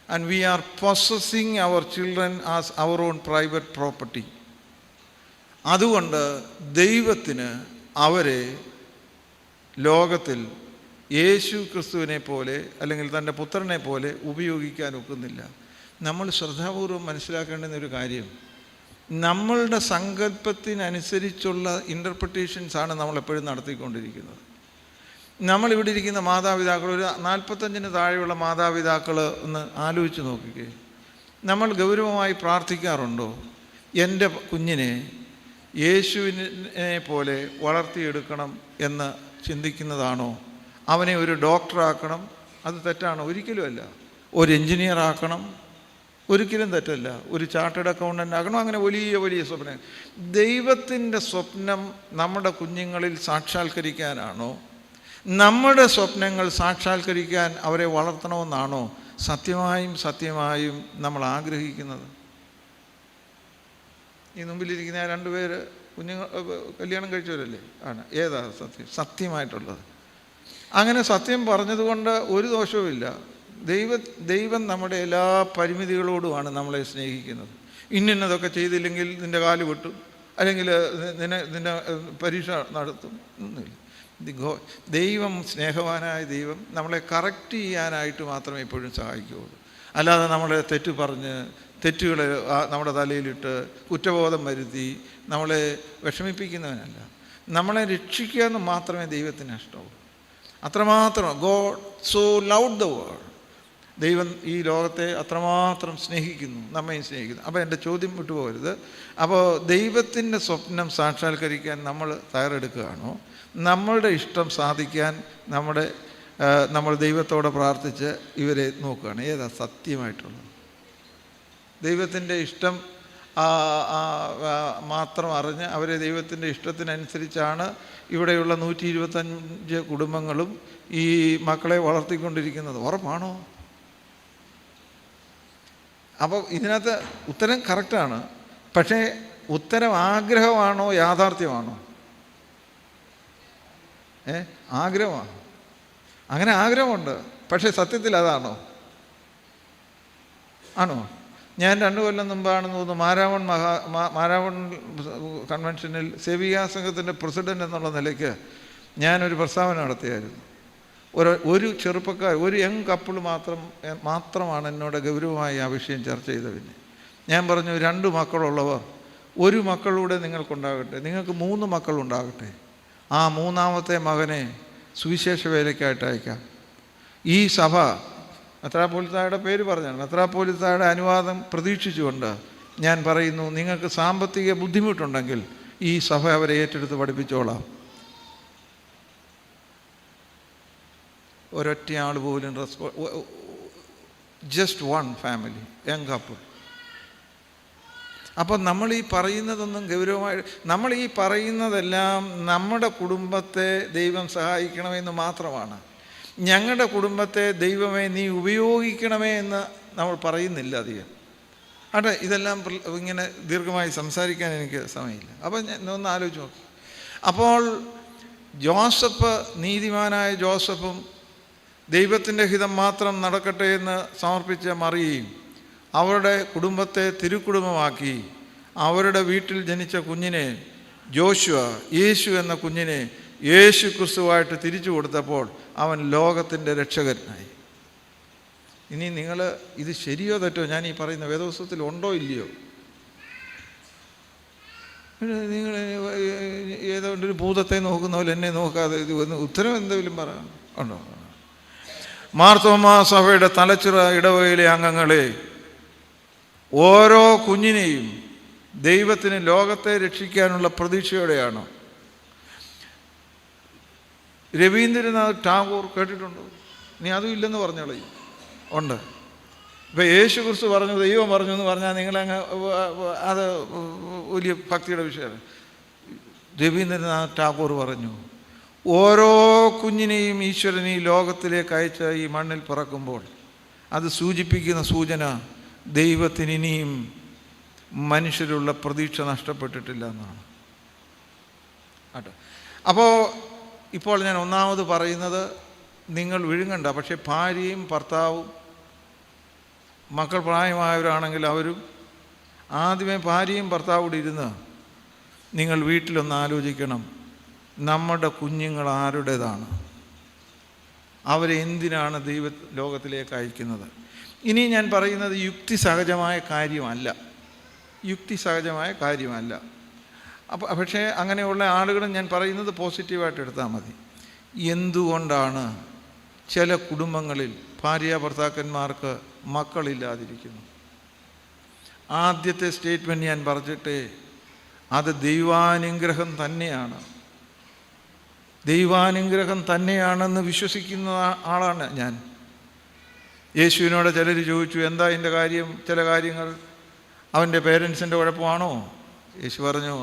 And we are possessing our children as our own private property. അതുകൊണ്ട് ദൈവത്തിന് അവരെ ലോകത്തിൽ യേശു ക്രിസ്തുവിനെ പോലെ അല്ലെങ്കിൽ തൻ്റെ പുത്രനെ പോലെ ഉപയോഗിക്കാൻ ഒക്കുന്നില്ല. നമ്മൾ ശ്രദ്ധാപൂർവം മനസ്സിലാക്കേണ്ടുന്ന ഒരു കാര്യം, നമ്മളുടെ സങ്കല്പത്തിനനുസരിച്ചുള്ള ഇൻ്റർപ്രിട്ടേഷൻസാണ് നമ്മളെപ്പോഴും നടത്തിക്കൊണ്ടിരിക്കുന്നത്. നമ്മളിവിടെ ഇരിക്കുന്ന മാതാപിതാക്കൾ, ഒരു 45 താഴെയുള്ള മാതാപിതാക്കൾ ഒന്ന് ആലോചിച്ച് നോക്കിക്കേ. നമ്മൾ ഗൗരവമായി പ്രാർത്ഥിക്കാറുണ്ടോ? എൻ്റെ കുഞ്ഞിനെ യേശുവിനെ പോലെ വളർത്തിയെടുക്കണം എന്ന് ചിന്തിക്കുന്നതാണോ? അവനെ ഒരു ഡോക്ടറാക്കണം, അത് തെറ്റാണോ? ഒരിക്കലുമല്ല. ഒരു എൻജിനീയർ ആക്കണം, ഒരിക്കലും തെറ്റല്ല. ഒരു ചാർട്ടേഡ് അക്കൗണ്ടൻ്റ് ആക്കണം, അങ്ങനെ വലിയ വലിയ സ്വപ്നം. ദൈവത്തിൻ്റെ സ്വപ്നം നമ്മുടെ കുഞ്ഞുങ്ങളിൽ സാക്ഷാത്കരിക്കാനാണോ? നമ്മുടെ സ്വപ്നങ്ങൾ സാക്ഷാത്കരിക്കാൻ അവരെ വളർത്തണമെന്നാണോ സത്യമായും നമ്മൾ ആഗ്രഹിക്കുന്നത്? ഈ മുമ്പിലിരിക്കുന്ന 2 പേര് കുഞ്ഞുങ്ങൾ കല്യാണം കഴിച്ചവരല്ലേ? ആണ്. ഏതാ സത്യമായിട്ടുള്ളത്? അങ്ങനെ സത്യം പറഞ്ഞതുകൊണ്ട് ഒരു ദോഷവുമില്ല. ദൈവം നമ്മുടെ എല്ലാ പരിമിതികളോടുമാണ് നമ്മളെ സ്നേഹിക്കുന്നത്. ഇന്നതൊക്കെ ചെയ്തില്ലെങ്കിൽ നിൻ്റെ കാല് വെട്ടും, അല്ലെങ്കിൽ നിന്നെ പരീക്ഷ നടത്തും, ഒന്നുമില്ല. ദൈവം, സ്നേഹവാനായ ദൈവം നമ്മളെ കറക്റ്റ് ചെയ്യാനായിട്ട് മാത്രമേ എപ്പോഴും സഹായിക്കുകയുള്ളൂ. അല്ലാതെ നമ്മളെ തെറ്റ് പറഞ്ഞ് തെറ്റുകളെ നമ്മുടെ തലയിലിട്ട് കുറ്റബോധം വരുത്തി നമ്മളെ വിഷമിപ്പിക്കുന്നവനല്ല. നമ്മളെ രക്ഷിക്കുക എന്ന് മാത്രമേ ദൈവത്തിന് ഇഷ്ടമുള്ളൂ. അത്രമാത്രം God so loved the world. ദൈവം ഈ ലോകത്തെ അത്രമാത്രം സ്നേഹിക്കുന്നു, നമ്മയും സ്നേഹിക്കുന്നു. അപ്പോൾ എൻ്റെ ചോദ്യം വിട്ടുപോകരുത്. അപ്പോൾ ദൈവത്തിൻ്റെ സ്വപ്നം സാക്ഷാത്കരിക്കാൻ നമ്മൾ തയ്യാറെടുക്കുകയാണോ? നമ്മളുടെ ഇഷ്ടം സാധിക്കാൻ നമ്മൾ ദൈവത്തോടെ പ്രാർത്ഥിച്ച് ഇവരെ നോക്കുകയാണ്. ഏതാ സത്യമായിട്ടുള്ളത്? ദൈവത്തിൻ്റെ ഇഷ്ടം മാത്രം അറിഞ്ഞ് അവരെ ദൈവത്തിൻ്റെ ഇഷ്ടത്തിനനുസരിച്ചാണ് ഇവിടെയുള്ള 125 കുടുംബങ്ങളും ഈ മക്കളെ വളർത്തിക്കൊണ്ടിരിക്കുന്നത്. ഉറപ്പാണോ? അപ്പോൾ ഇതിനകത്ത് ഉത്തരം കറക്റ്റാണ്. പക്ഷേ ഉത്തരം ആഗ്രഹമാണോ യാഥാർത്ഥ്യമാണോ? ആഗ്രഹമാണ്. അങ്ങനെ ആഗ്രഹമുണ്ട്, പക്ഷേ സത്യത്തിൽ അതാണോ? ആണോ? ഞാൻ 2 കൊല്ലം മുമ്പാണെന്ന് തോന്നുന്നു മാരാമൺ കൺവെൻഷനിൽ സേവികാ സംഘത്തിൻ്റെ പ്രസിഡൻ്റ് എന്നുള്ള നിലയ്ക്ക് ഞാനൊരു പ്രസ്താവന നടത്തിയായിരുന്നു. ഒരു ചെറുപ്പക്കാർ, ഒരു യങ് കപ്പിൾ മാത്രമാണ് എന്നോട് ഗൗരവമായി ആ വിഷയം ചർച്ച ചെയ്തത്. ഞാൻ പറഞ്ഞു, 2 മക്കളുള്ളവർ 1 മക്കളൂടെ നിങ്ങൾക്കുണ്ടാകട്ടെ, നിങ്ങൾക്ക് 3 മക്കളുണ്ടാകട്ടെ. ആ 3ാമത്തെ മകനെ സുവിശേഷ വേലയ്ക്കായിട്ട് അയക്കാം. ഈ സഭ മെത്രാപ്പോലിത്തായുടെ പേര് പറഞ്ഞാണ്, മെത്രാപ്പോലിത്തായുടെ അനുവാദം പ്രതീക്ഷിച്ചുകൊണ്ട് ഞാൻ പറയുന്നു, നിങ്ങൾക്ക് സാമ്പത്തിക ബുദ്ധിമുട്ടുണ്ടെങ്കിൽ ഈ സഭ അവരെ ഏറ്റെടുത്ത് പഠിപ്പിച്ചോളാം. ഒരൊറ്റ ആൾ പോലും ജസ്റ്റ് 1 ഫാമിലി, യങ് കപ്പിൾ. അപ്പോൾ നമ്മൾ ഈ പറയുന്നതൊന്നും ഗൗരവമായി, നമ്മൾ ഈ പറയുന്നതെല്ലാം നമ്മുടെ കുടുംബത്തെ ദൈവം സഹായിക്കണമെന്ന് മാത്രമാണ്. ഞങ്ങളുടെ കുടുംബത്തെ ദൈവമേ നീ ഉപയോഗിക്കണമേ എന്ന് നമ്മൾ പറയുന്നില്ല അധികം. അതെ, ഇതെല്ലാം ഇങ്ങനെ ദീർഘമായി സംസാരിക്കാൻ എനിക്ക് സമയമില്ല. അപ്പോൾ ഞാൻ ഒന്ന് ആലോചിച്ച് നോക്കി. അപ്പോൾ ജോസഫ്, നീതിമാനായ ജോസഫും ദൈവത്തിൻ്റെ ഹിതം മാത്രം നടക്കട്ടെ എന്ന് സമർപ്പിച്ച മറിയയും അവരുടെ കുടുംബത്തെ തിരുക്കുടുംബമാക്കി അവരുടെ വീട്ടിൽ ജനിച്ച കുഞ്ഞിനെ ജോഷുവ, യേശു എന്ന കുഞ്ഞിനെ യേശു ക്രിസ്തുവായിട്ട് തിരിച്ചു കൊടുത്തപ്പോൾ അവൻ ലോകത്തിൻ്റെ രക്ഷകനായി. ഇനി നിങ്ങൾ ഇത് ശരിയോ തെറ്റോ ഞാൻ ഈ പറയുന്ന വേദപുസ്തകത്തിൽ ഉണ്ടോ ഇല്ലയോ? നിങ്ങൾ ഏതോ ഒരു ഭൂതത്തെ നോക്കുന്ന പോലെ എന്നെ നോക്കാതെ ഇത് ഉത്തരം എന്തെങ്കിലും പറയാം ഉണ്ടോ? മാർത്തോമാ സഭയുടെ തലച്ചിറ ഇടവകയിലെ അംഗങ്ങളെ, ഓരോ കുഞ്ഞിനെയും ദൈവത്തിന് ലോകത്തെ രക്ഷിക്കാനുള്ള പ്രതീക്ഷയോടെയാണ്. രവീന്ദ്രനാഥ് ടാഗോർ കേട്ടിട്ടുണ്ടോ? നീ അതും ഇല്ലെന്ന് പറഞ്ഞോളൂ. ഉണ്ട്. ഇപ്പം യേശു ക്രിസ്തു പറഞ്ഞു, ദൈവം പറഞ്ഞു എന്ന് പറഞ്ഞാൽ നിങ്ങളങ്ങ് അത് വലിയ ഭക്തിയുടെ വിഷയമാണ്. രവീന്ദ്രനാഥ് ടാഗോർ പറഞ്ഞു, ഓരോ കുഞ്ഞിനെയും ഈശ്വരൻ ഈ ലോകത്തിലേക്ക് അയച്ച് ഈ മണ്ണിൽ പിറക്കുമ്പോൾ അത് സൂചിപ്പിക്കുന്ന സൂചന ദൈവത്തിന് ഇനിയും മനുഷ്യരുള്ള പ്രതീക്ഷ നഷ്ടപ്പെട്ടിട്ടില്ല എന്നാണ്. ആട്ടെ, അപ്പോൾ ഇപ്പോൾ ഞാൻ ഒന്നാമത് പറയുന്നത്, നിങ്ങൾ വിഴുങ്ങണ്ട. പക്ഷേ ഭാര്യയും ഭർത്താവും മക്കൾ പ്രായമായവരാണെങ്കിൽ അവരും ആദ്യമേ ഭാര്യയും ഭർത്താവും കൂടി ഇരുന്ന് നിങ്ങൾ വീട്ടിലൊന്ന് ആലോചിക്കണം, നമ്മുടെ കുഞ്ഞുങ്ങൾ ആരുടേതാണ്, അവരെ എന്തിനാണ് ലോകത്തിലേക്ക് അയക്കുന്നത്. ഇനി ഞാൻ പറയുന്നത് യുക്തിസഹജമായ കാര്യമല്ല. പക്ഷേ അങ്ങനെയുള്ള ആളുകളും ഞാൻ പറയുന്നത് പോസിറ്റീവായിട്ട് എടുത്താൽ മതി. എന്തുകൊണ്ടാണ് ചില കുടുംബങ്ങളിൽ ഭാര്യ ഭർത്താക്കന്മാർക്ക് മക്കളില്ലാതിരിക്കുന്നു? ആദ്യത്തെ സ്റ്റേറ്റ്മെൻറ്റ് ഞാൻ പറഞ്ഞിട്ട്, അത് ദൈവാനുഗ്രഹം തന്നെയാണെന്ന് വിശ്വസിക്കുന്ന ആളാണ് ഞാൻ. യേശുവിനോട് ചിലർ ചോദിച്ചു, എന്താ ഇതിൻ്റെ കാര്യം? ചില കാര്യങ്ങൾ അവൻ്റെ പേരൻസിൻ്റെ കുഴപ്പമാണോ? യേശു പറഞ്ഞു,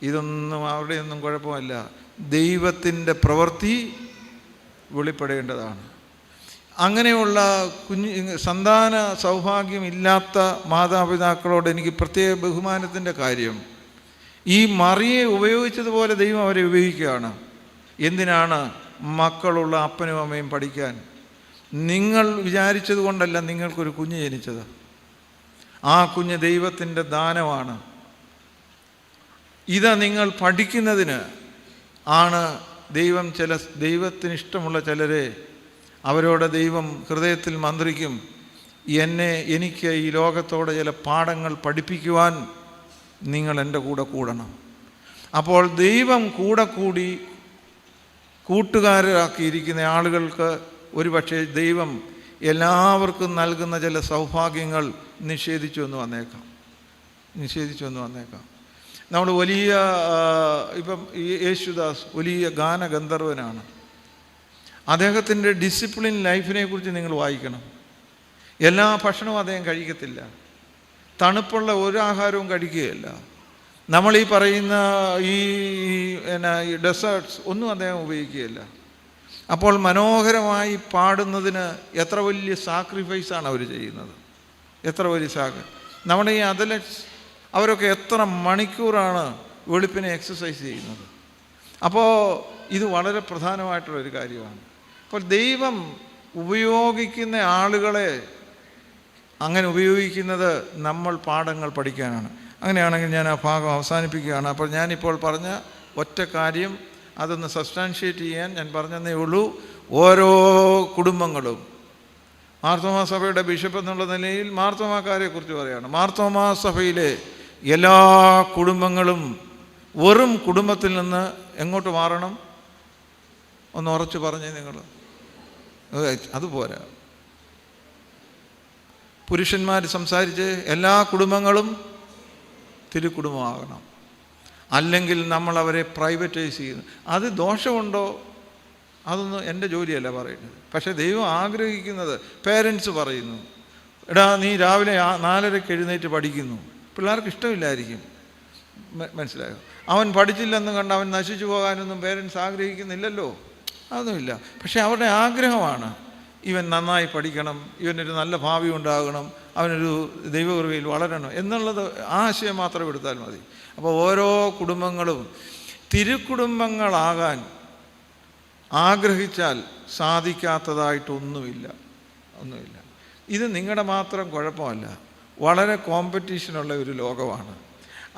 ഇതൊന്നും അവരുടെയൊന്നും കുഴപ്പമല്ല, ദൈവത്തിൻ്റെ പ്രവൃത്തി വെളിപ്പെടേണ്ടതാണ്. അങ്ങനെയുള്ള സന്താന സൗഭാഗ്യമില്ലാത്ത മാതാപിതാക്കളോട് എനിക്ക് പ്രത്യേക ബഹുമാനത്തിൻ്റെ കാര്യം, ഈ മറിയെ ഉപയോഗിച്ചതുപോലെ ദൈവം അവരെ ഉപയോഗിക്കുകയാണ്. എന്തിനാണ്? മക്കളുള്ള അപ്പനും അമ്മയും പഠിക്കാൻ. നിങ്ങൾ വിചാരിച്ചത് കൊണ്ടല്ല നിങ്ങൾക്കൊരു കുഞ്ഞ് ജനിച്ചത്. ആ കുഞ്ഞ് ദൈവത്തിൻ്റെ ദാനമാണ്. ഇത് നിങ്ങൾ പഠിക്കുന്നതിന് ആണ് ദൈവത്തിന് ഇഷ്ടമുള്ള ചിലരെ അവരോട് ദൈവം ഹൃദയത്തിൽ മന്ത്രിക്കും, എനിക്ക് ഈ ലോകത്തോടെ ചില പാഠങ്ങൾ പഠിപ്പിക്കുവാൻ നിങ്ങൾ എൻ്റെ കൂടെ കൂടണം. അപ്പോൾ ദൈവം കൂടി കൂട്ടുകാരാക്കിയിരിക്കുന്ന ആളുകൾക്ക് ഒരുപക്ഷെ ദൈവം എല്ലാവർക്കും നൽകുന്ന ചില സൗഭാഗ്യങ്ങൾ നിഷേധിച്ചു എന്ന് വന്നേക്കാം. നമ്മൾ വലിയ ഇപ്പം യേശുദാസ് വലിയ ഗാനഗന്ധർവനാണ്. അദ്ദേഹത്തിൻ്റെ ഡിസിപ്ലിൻ ലൈഫിനെ കുറിച്ച് നിങ്ങൾ വായിക്കണം. എല്ലാ ഭക്ഷണവും അദ്ദേഹം കഴിക്കത്തില്ല, തണുപ്പുള്ള ഒരു ആഹാരവും കഴിക്കുകയില്ല. നമ്മൾ ഈ പറയുന്ന ഈ ഡെസേർട്ട്സ് ഒന്നും അദ്ദേഹം ഉപയോഗിക്കുകയില്ല. അപ്പോൾ മനോഹരമായി പാടുന്നതിന് എത്ര വലിയ സാക്രിഫൈസാണ് അവർ ചെയ്യുന്നത്, എത്ര വലിയ നമ്മുടെ ഈ അത്ലറ്റ്സ് അവരൊക്കെ എത്ര മണിക്കൂറാണ് വെളുപ്പിനെ എക്സസൈസ് ചെയ്യുന്നത്. അപ്പോൾ ഇത് വളരെ പ്രധാനമായിട്ടുള്ളൊരു കാര്യമാണ്. അപ്പോൾ ദൈവം ഉപയോഗിക്കുന്ന ആളുകളെ അങ്ങനെ ഉപയോഗിക്കുന്നത് നമ്മൾ പാഠങ്ങൾ പഠിക്കാനാണ്. അങ്ങനെയാണെങ്കിൽ ഞാൻ ആ ഭാഗം അവസാനിപ്പിക്കുകയാണ്. അപ്പോൾ ഞാനിപ്പോൾ പറഞ്ഞ ഒറ്റ കാര്യം അതൊന്ന് സബ്സ്റ്റാൻഷിയേറ്റ് ചെയ്യാൻ ഞാൻ പറഞ്ഞതേ ഉള്ളൂ. ഓരോ കുടുംബങ്ങളും മാർത്തോമാ സഭയുടെ ബിഷപ്പ് എന്നുള്ള നിലയിൽ മാർത്തോമാക്കാരെക്കുറിച്ച് പറയുകയാണ്. മാർത്തോമാ സഭയിലെ എല്ലാ കുടുംബങ്ങളും വെറും കുടുംബത്തിൽ നിന്ന് എങ്ങോട്ട് മാറണം? ഒന്ന് ഉറച്ചു പറഞ്ഞേ നിങ്ങൾ. അതുപോരാ. പുരുഷന്മാർ സംസാരിച്ച് എല്ലാ കുടുംബങ്ങളും തിരുക്കുടുംബമാകണം. അല്ലെങ്കിൽ നമ്മൾ അവരെ പ്രൈവറ്റൈസ് ചെയ്യുന്നു. അത് ദോഷമുണ്ടോ? അതൊന്നും എൻ്റെ ജോലിയല്ല പറയുന്നത്. പക്ഷേ ദൈവം ആഗ്രഹിക്കുന്നത്, പേരൻസ് പറയുന്നു, എടാ നീ രാവിലെ 4:30 എഴുന്നേറ്റ് പഠിക്കുന്നു. പിള്ളേർക്ക് ഇഷ്ടമില്ലായിരിക്കും, മനസ്സിലായോ? അവൻ പഠിച്ചില്ലെന്ന് കണ്ട് അവൻ നശിച്ചു പോകാനൊന്നും പേരൻസ് ആഗ്രഹിക്കുന്നില്ലല്ലോ, അതൊന്നുമില്ല. പക്ഷേ അവരുടെ ആഗ്രഹമാണ് ഇവൻ നന്നായി പഠിക്കണം, ഇവനൊരു നല്ല ഭാവി ഉണ്ടാകണം, അവനൊരു ദൈവകൃപയിൽ വളരണം എന്നുള്ളത് ആശയം മാത്രം എടുത്താൽ മതി. അപ്പോൾ ഓരോ കുടുംബങ്ങളും തിരുക്കുടുംബങ്ങളാകാൻ ആഗ്രഹിച്ചാൽ സാധിക്കാത്തതായിട്ടൊന്നുമില്ല. ഇത് നിങ്ങളുടെ മാത്രം കുഴപ്പമല്ല, വളരെ കോമ്പറ്റീഷനുള്ള ഒരു ലോകമാണ്.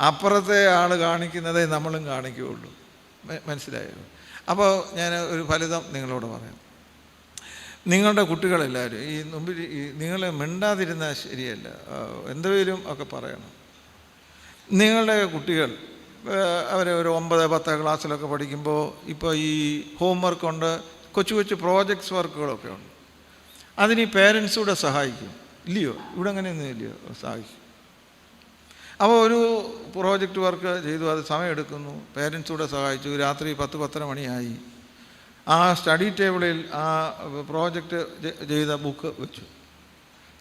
അപ്പുറത്തെ ആൾ കാണിക്കുന്നതേ നമ്മളും കാണിക്കുകയുള്ളൂ, മനസ്സിലായോ? അപ്പോൾ ഞാൻ ഒരു ഫലിതം നിങ്ങളോട് പറയാം. നിങ്ങളുടെ കുട്ടികളെല്ലാവരും ഈ മുമ്പിൽ നിങ്ങളെ മിണ്ടാതിരുന്നാൽ ശരിയല്ല, എന്തെങ്കിലും ഒക്കെ പറയണം. നിങ്ങളുടെ കുട്ടികൾ അവരെ ഒരു 9-10 ക്ലാസ്സിലൊക്കെ പഠിക്കുമ്പോൾ ഇപ്പോൾ ഈ ഹോംവർക്കുണ്ട്, കൊച്ചു പ്രോജക്ട്സ് വർക്കുകളൊക്കെ ഉണ്ട്. അതിന് ഈ പേരൻസ് കൂടെ സഹായിക്കും, ഇല്ലയോ? ഇവിടെ അങ്ങനെയൊന്നും ഇല്ലയോ? സഹായിക്കും. അപ്പോൾ ഒരു പ്രോജക്റ്റ് വർക്ക് ചെയ്തു, അത് സമയമെടുക്കുന്നു, പേരൻസ് കൂടെ സഹായിച്ചു, രാത്രി 10-10:30 മണിയായി. ആ സ്റ്റഡി ടേബിളിൽ ആ പ്രോജക്റ്റ് ചെയ്ത ബുക്ക് വെച്ചു.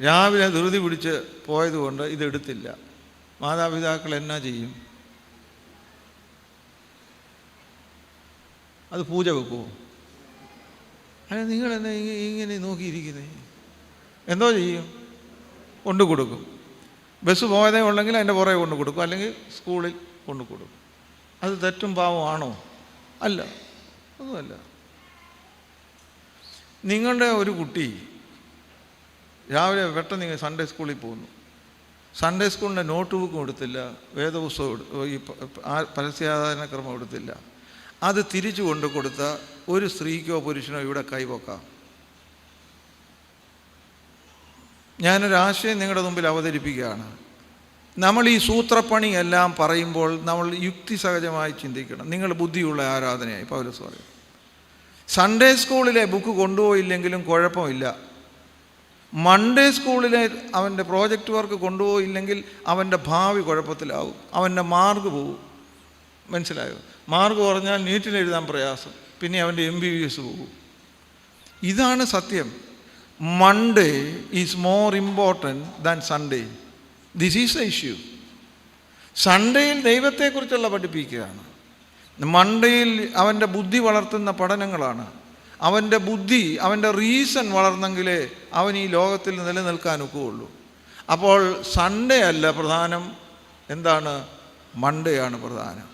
രാവിലെ ധൃതി പിടിച്ച് പോയതുകൊണ്ട് ഇതെടുത്തില്ല. മാതാപിതാക്കൾ എന്നാ ചെയ്യും? അത് പൂജ വെക്കുമോ? അല്ല, നിങ്ങളെന്നാ ഇങ്ങനെ നോക്കിയിരിക്കുന്നേ? എന്തോ ചെയ്യും? കൊണ്ടു കൊടുക്കും. ബസ് പോയതേ ഉള്ളെങ്കിൽ അതിൻ്റെ പുറകെ കൊണ്ടു കൊടുക്കും, അല്ലെങ്കിൽ സ്കൂളിൽ കൊണ്ടു കൊടുക്കും. അത് തെറ്റും പാവമാണോ? അല്ല, ഒന്നുമല്ല. നിങ്ങളുടെ ഒരു കുട്ടി രാവിലെ പെട്ടെന്ന് സൺഡേ സ്കൂളിൽ പോകുന്നു. സൺഡേ സ്കൂളിൻ്റെ നോട്ട് ബുക്കും എടുത്തില്ല, വേദപുസ്തകം ഈ പരസ്യാധാരണക്രമം എടുത്തില്ല. അത് തിരിച്ചു കൊണ്ടു കൊടുത്ത ഒരു സ്ത്രീക്കോ പുരുഷനോ ഇവിടെ കൈവക്കാം. ഞാനൊരാശയം നിങ്ങളുടെ മുമ്പിൽ അവതരിപ്പിക്കുകയാണ്. നമ്മൾ ഈ സൂത്രപ്പണി എല്ലാം പറയുമ്പോൾ നമ്മൾ യുക്തിസഹജമായി ചിന്തിക്കണം. നിങ്ങൾ ബുദ്ധിയുള്ള ആരാധനയായി പൗലോസ് പറയും. സൺഡേ സ്കൂളിലെ ബുക്ക് കൊണ്ടുപോയില്ലെങ്കിലും കുഴപ്പമില്ല. മൺഡേ സ്കൂളിലെ അവൻ്റെ പ്രോജക്റ്റ് വർക്ക് കൊണ്ടുപോയില്ലെങ്കിൽ അവൻ്റെ ഭാവി കുഴപ്പത്തിലാവും, അവൻ്റെ മാർക്ക് പോവും. മനസ്സിലായോ? മാർക്ക് കുറഞ്ഞാൽ നീറ്റിന് എഴുതാൻ പ്രയാസം, പിന്നെ അവൻ്റെ MBBS പോകും. ഇതാണ് സത്യം. Monday is more important than Sunday. This is the issue. സൺഡേയിൽ ദൈവത്തെക്കുറിച്ചുള്ള പഠിപ്പിക്കുകയാണ്. മൺഡേയിൽ അവൻ്റെ ബുദ്ധി വളർത്തുന്ന പഠനങ്ങളാണ്. അവൻ്റെ ബുദ്ധി, അവൻ്റെ റീസൺ വളർന്നെങ്കിലേ അവൻ ഈ ലോകത്തിൽ നിലനിൽക്കാൻ ഒക്കുകയുള്ളൂ. അപ്പോൾ സൺഡേ അല്ല പ്രധാനം, എന്താണ്? മൺഡേ ആണ് പ്രധാനം.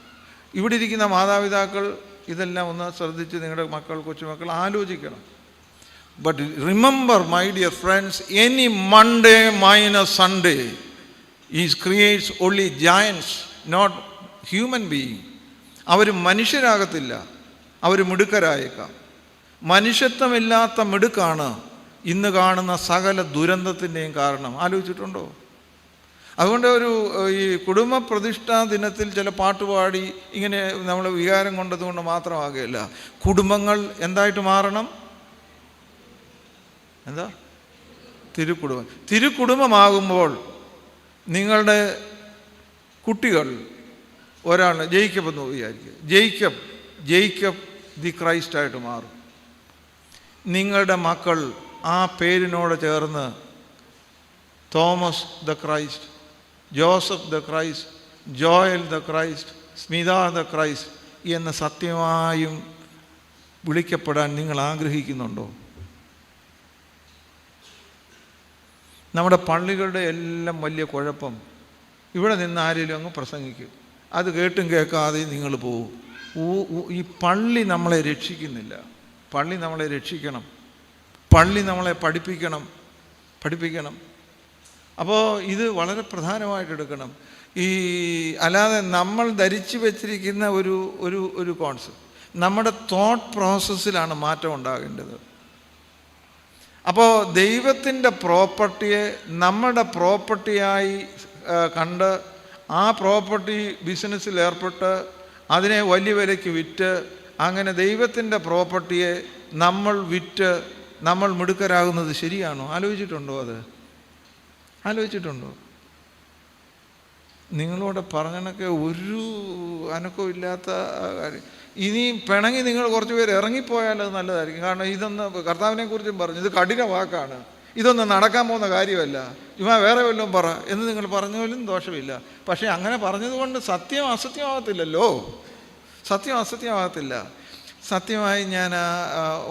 ഇവിടെ ഇരിക്കുന്ന മാതാപിതാക്കൾ ഇതെല്ലാം ഒന്ന് ശ്രദ്ധിച്ച് നിങ്ങളുടെ മക്കൾ, കൊച്ചുമക്കൾ ആലോചിക്കണം. But remember my dear friends, any Monday minus Sunday is creates only giants, not human being. അവർ മനുഷ്യരാകത്തില്ല, അവർ മിടുക്കരായേക്കാം. മനുഷ്യത്വമില്ലാത്ത മിടുക്കാണ് ഇന്ന് കാണുന്ന സകല ദുരന്തത്തിൻ്റെയും കാരണം. ആലോചിച്ചിട്ടുണ്ടോ? അതുകൊണ്ട് ഈ കുടുംബ പ്രതിഷ്ഠാ ദിനത്തിൽ ചില പാട്ടുപാടി ഇങ്ങനെ നമ്മൾ വികാരം കൊണ്ടതുകൊണ്ട് മാത്രമാകുകയില്ല. കുടുംബങ്ങൾ എന്തായിട്ട് മാറണം? എന്താ? തിരുക്കുടുംബം. തിരുക്കുടുംബമാകുമ്പോൾ നിങ്ങളുടെ കുട്ടികൾ ഒരാൾ ജേക്കബ് എന്ന് വിചാരിക്കുക. ജേക്കബ് ദി ക്രൈസ്റ്റായിട്ട് മാറും. നിങ്ങളുടെ മക്കൾ ആ പേരിനോട് ചേർന്ന് Thomas the Christ, Joseph the Christ, Joel the Christ, Smitha the Christ എന്ന് സത്യമായും വിളിക്കപ്പെടാൻ നിങ്ങൾ ആഗ്രഹിക്കുന്നുണ്ടോ? നമ്മുടെ പള്ളികളുടെ എല്ലാം വലിയ കുഴപ്പം, ഇവിടെ നിന്ന് ആരെങ്കിലും അങ്ങ് പ്രസംഗിക്കും, അത് കേട്ടും കേൾക്കാതെയും നിങ്ങൾ പോകും. ഈ പള്ളി നമ്മളെ രക്ഷിക്കുന്നില്ല. പള്ളി നമ്മളെ രക്ഷിക്കണം. പള്ളി നമ്മളെ പഠിപ്പിക്കണം. അപ്പോൾ ഇത് വളരെ പ്രധാനമായിട്ട് എടുക്കണം. അല്ലാതെ നമ്മൾ ധരിച്ചു വച്ചിരിക്കുന്ന ഒരു കോൺസെപ്റ്റ്, നമ്മുടെ തോട്ട് പ്രോസസ്സിലാണ് മാറ്റം ഉണ്ടാകേണ്ടത്. അപ്പോൾ ദൈവത്തിൻ്റെ പ്രോപ്പർട്ടിയെ നമ്മുടെ പ്രോപ്പർട്ടിയായി കണ്ട് ആ പ്രോപ്പർട്ടി ബിസിനസ്സിൽ ഏർപ്പെട്ട് അതിനെ വലിയ വിലയ്ക്ക് വിറ്റ് അങ്ങനെ ദൈവത്തിൻ്റെ പ്രോപ്പർട്ടിയെ നമ്മൾ വിറ്റ് നമ്മൾ മിടുക്കരാകുന്നത് ശരിയാണോ? ആലോചിച്ചിട്ടുണ്ടോ? ആലോചിച്ചിട്ടുണ്ടോ? നിങ്ങളോട് പറഞ്ഞണൊക്കെ ഒരു അനക്കവും ഇല്ലാത്ത കാര്യം. ഇനി പിണങ്ങി നിങ്ങൾ കുറച്ച് പേര് ഇറങ്ങിപ്പോയാൽ അത് നല്ലതായിരിക്കും. കാരണം ഇതൊന്ന് കർത്താവിനെ കുറിച്ചും പറഞ്ഞു, ഇത് കഠിന വാക്കാണ്, ഇതൊന്നും നടക്കാൻ പോകുന്ന കാര്യമല്ല, ചുമ്മാ വേറെ വല്ലതും പറ എന്ന് നിങ്ങൾ പറഞ്ഞാലും ദോഷമില്ല. പക്ഷേ അങ്ങനെ പറഞ്ഞതുകൊണ്ട് സത്യം അസത്യമാകത്തില്ലല്ലോ. സത്യം അസത്യമാകത്തില്ല. സത്യമായി ഞാൻ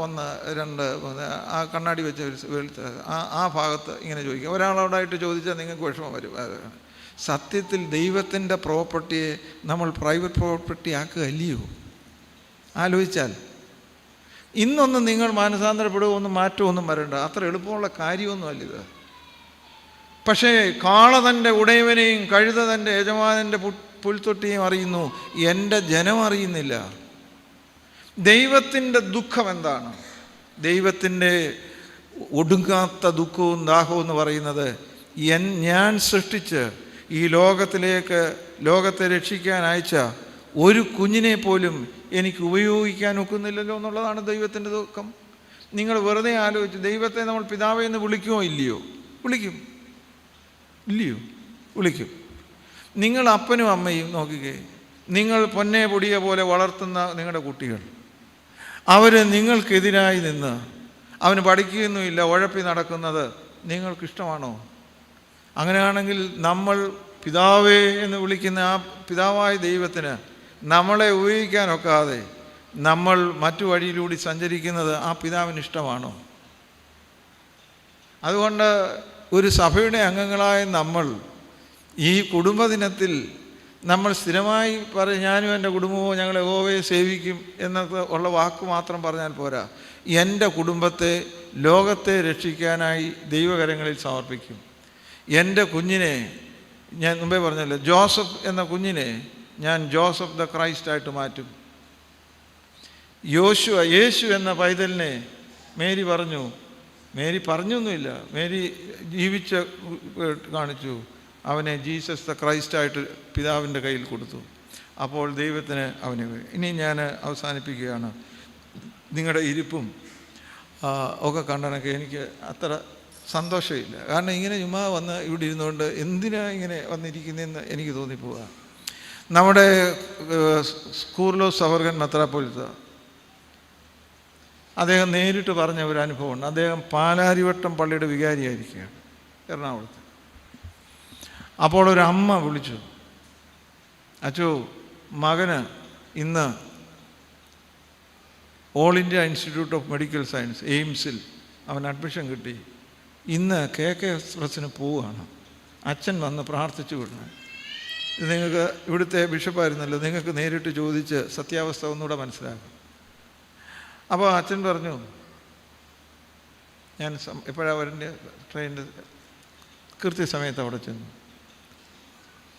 1, 2 ആ കണ്ണാടി വെച്ച ആ ഭാഗത്ത് ഇങ്ങനെ ചോദിക്കുക. ഒരാളോടായിട്ട് ചോദിച്ചാൽ നിങ്ങൾക്ക് വിഷമം വരും. സത്യത്തിൽ ദൈവത്തിൻ്റെ പ്രോപ്പർട്ടിയെ നമ്മൾ പ്രൈവറ്റ് പ്രോപ്പർട്ടി ആക്കുകയല്ലയോ? ആലോചിച്ചാൽ ഇന്നൊന്നും നിങ്ങൾ മാനസാന്തരപ്പെടുകയൊന്നും മാറ്റമൊന്നും വരണ്ട, അത്ര എളുപ്പമുള്ള കാര്യമൊന്നുമല്ല ഇത്. പക്ഷേ കാള തൻ്റെ ഉടയവനെയും കഴുത തൻ്റെ യജമാനൻ്റെ പുൽത്തൊട്ടിയും അറിയുന്നു, എൻ്റെ ജനം അറിയുന്നില്ല. ദൈവത്തിൻ്റെ ദുഃഖം എന്താണ്? ദൈവത്തിൻ്റെ ഒടുങ്ങാത്ത ദുഃഖവും ദാഹവും എന്ന് പറയുന്നത്, ഞാൻ സൃഷ്ടിച്ച് ഈ ലോകത്തെ രക്ഷിക്കാൻ അയച്ച ഒരു കുഞ്ഞിനെ പോലും എനിക്ക് ഉപയോഗിക്കാൻ ഒക്കുന്നില്ലല്ലോ എന്നുള്ളതാണ് ദൈവത്തിൻ്റെ ദുഃഖം. നിങ്ങൾ വെറുതെ ആലോചിച്ച്, ദൈവത്തെ നമ്മൾ പിതാവേ എന്ന് വിളിക്കുമോ? ഇല്ലയോ? വിളിക്കും. നിങ്ങൾ അപ്പനും അമ്മയും നോക്കിക്കേ, നിങ്ങൾ പൊന്നെ പൊടിയെ പോലെ വളർത്തുന്ന നിങ്ങളുടെ കുട്ടികൾ, അവർ നിങ്ങൾക്കെതിരായി നിന്ന് അവന് പഠിക്കുകയൊന്നുമില്ല, ഉഴപ്പി നടക്കുന്നത് നിങ്ങൾക്കിഷ്ടമാണോ? അങ്ങനെയാണെങ്കിൽ നമ്മൾ പിതാവേ എന്ന് വിളിക്കുന്ന ആ പിതാവായ ദൈവത്തിന് നമ്മളെ ഉപയോഗിക്കാനൊക്കാതെ നമ്മൾ മറ്റു വഴിയിലൂടെ സഞ്ചരിക്കുന്നത് ആ പിതാവിന് ഇഷ്ടമാണോ? അതുകൊണ്ട് ഒരു സഭയുടെ അംഗങ്ങളായ നമ്മൾ ഈ കുടുംബദിനത്തിൽ നമ്മൾ സ്ഥിരമായി ഞാനും എൻ്റെ കുടുംബവും ഞങ്ങൾ യഹോവയെ സേവിക്കും എന്നൊക്കെ ഉള്ള വാക്ക് മാത്രം പറഞ്ഞാൽ പോരാ. എൻ്റെ കുടുംബത്തെ ലോകത്തെ രക്ഷിക്കാനായി ദൈവകരങ്ങളിൽ സമർപ്പിക്കും. എൻ്റെ കുഞ്ഞിനെ, ഞാൻ മുമ്പേ പറഞ്ഞല്ലോ, ജോസഫ് എന്ന കുഞ്ഞിനെ ഞാൻ ജോസഫ് ദ ക്രൈസ്റ്റായിട്ട് മാറ്റും. യേശു എന്ന പൈതലിനെ മേരി പറഞ്ഞൊന്നുമില്ല, മേരി ജീവിച്ച് കാണിച്ചു. അവനെ ജീസസ് ദ ക്രൈസ്റ്റായിട്ട് പിതാവിൻ്റെ കയ്യിൽ കൊടുത്തു. അപ്പോൾ ദൈവത്തിന് അവനെ. ഇനി ഞാൻ അവസാനിപ്പിക്കുകയാണ്. നിങ്ങളുടെ ഇരിപ്പും ഒക്കെ കണ്ടനൊക്കെ എനിക്ക് അത്ര സന്തോഷമില്ല. കാരണം ഇങ്ങനെ ചുമ്മാ വന്ന് ഇവിടെ ഇരുന്നുകൊണ്ട് എന്തിനാ ഇങ്ങനെ വന്നിരിക്കുന്നതെന്ന് എനിക്ക് തോന്നിപ്പോവുക. നമ്മുടെ കൂർലോസ് സവർഗൻ മെത്രാപ്പൊലീത്ത അദ്ദേഹം നേരിട്ട് പറഞ്ഞ ഒരു അനുഭവമുണ്ട്. അദ്ദേഹം പാലാരിവട്ടം പള്ളിയുടെ വികാരിയായിരിക്കുകയാണ് എറണാകുളത്ത്. അപ്പോൾ ഒരു അമ്മ വിളിച്ചു, അച്ചോ, മകന് ഇന്ന് all India institute of medical science എയിംസിൽ അവൻ അഡ്മിഷൻ കിട്ടി. ഇന്ന് KK എക്സ്പ്രസ്സിന് പോവുകയാണ്. അച്ഛൻ വന്ന് പ്രാർത്ഥിച്ചു വിടണം. ഇത് നിങ്ങൾക്ക് ഇവിടുത്തെ ബിഷപ്പായിരുന്നല്ലോ, നിങ്ങൾക്ക് നേരിട്ട് ചോദിച്ച് സത്യാവസ്ഥ ഒന്നുകൂടെ മനസ്സിലാക്കും. അപ്പോൾ അച്ഛൻ പറഞ്ഞു, ഞാൻ എപ്പോഴാണ് വരേണ്ട ട്രെയിനിൻ്റെ കൃത്യസമയത്ത് അവിടെ ചെന്നു.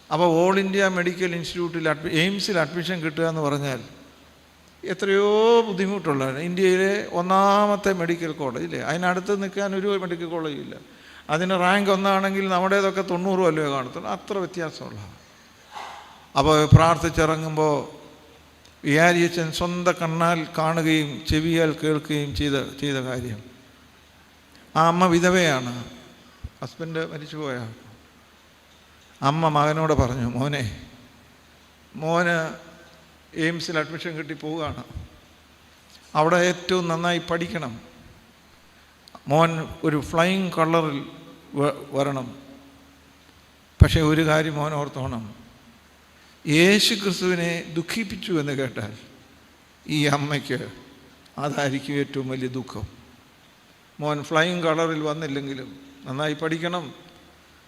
അപ്പോൾ ഓൾ ഇന്ത്യ മെഡിക്കൽ ഇൻസ്റ്റിറ്റ്യൂട്ടിൽ എയിംസിൽ അഡ്മിഷൻ കിട്ടുക എന്ന് പറഞ്ഞാൽ എത്രയോ ബുദ്ധിമുട്ടുള്ളതാണ്. ഇന്ത്യയിലെ ഒന്നാമത്തെ മെഡിക്കൽ കോളേജില്ലേ, അതിനടുത്ത് നിൽക്കാൻ ഒരു മെഡിക്കൽ കോളേജും ഇല്ല. അതിന് റാങ്ക് ഒന്നാണെങ്കിൽ നമ്മുടേതൊക്കെ 90 വല്ലതും കാണത്തുള്ളൂ, അത്ര വ്യത്യാസമുള്ള. അപ്പോൾ പ്രാർത്ഥിച്ചിറങ്ങുമ്പോൾ വികാരിയച്ഛൻ സ്വന്തം കണ്ണാൽ കാണുകയും ചെവിയാൽ കേൾക്കുകയും ചെയ്ത കാര്യം, ആ അമ്മ വിധവയാണ്, ഹസ്ബൻഡ് മരിച്ചുപോയ അമ്മ മകനോട് പറഞ്ഞു, മോന് എയിംസിൽ അഡ്മിഷൻ കിട്ടി പോവുകയാണ്, അവിടെ ഏറ്റവും നന്നായി പഠിക്കണം, മോൻ ഒരു ഫ്ലൈയിങ് കളറിൽ വരണം. പക്ഷേ ഒരു കാര്യം മോൻ ഓർത്തോണം, യേശു ക്രിസ്തുവിനെ ദുഃഖിപ്പിച്ചു എന്ന് കേട്ടാൽ ഈ അമ്മയ്ക്ക് അതായിരിക്കും ഏറ്റവും വലിയ ദുഃഖം. മോൻ ഫ്ലൈയിങ് കളറിൽ വന്നില്ലെങ്കിലും നന്നായി പഠിക്കണം.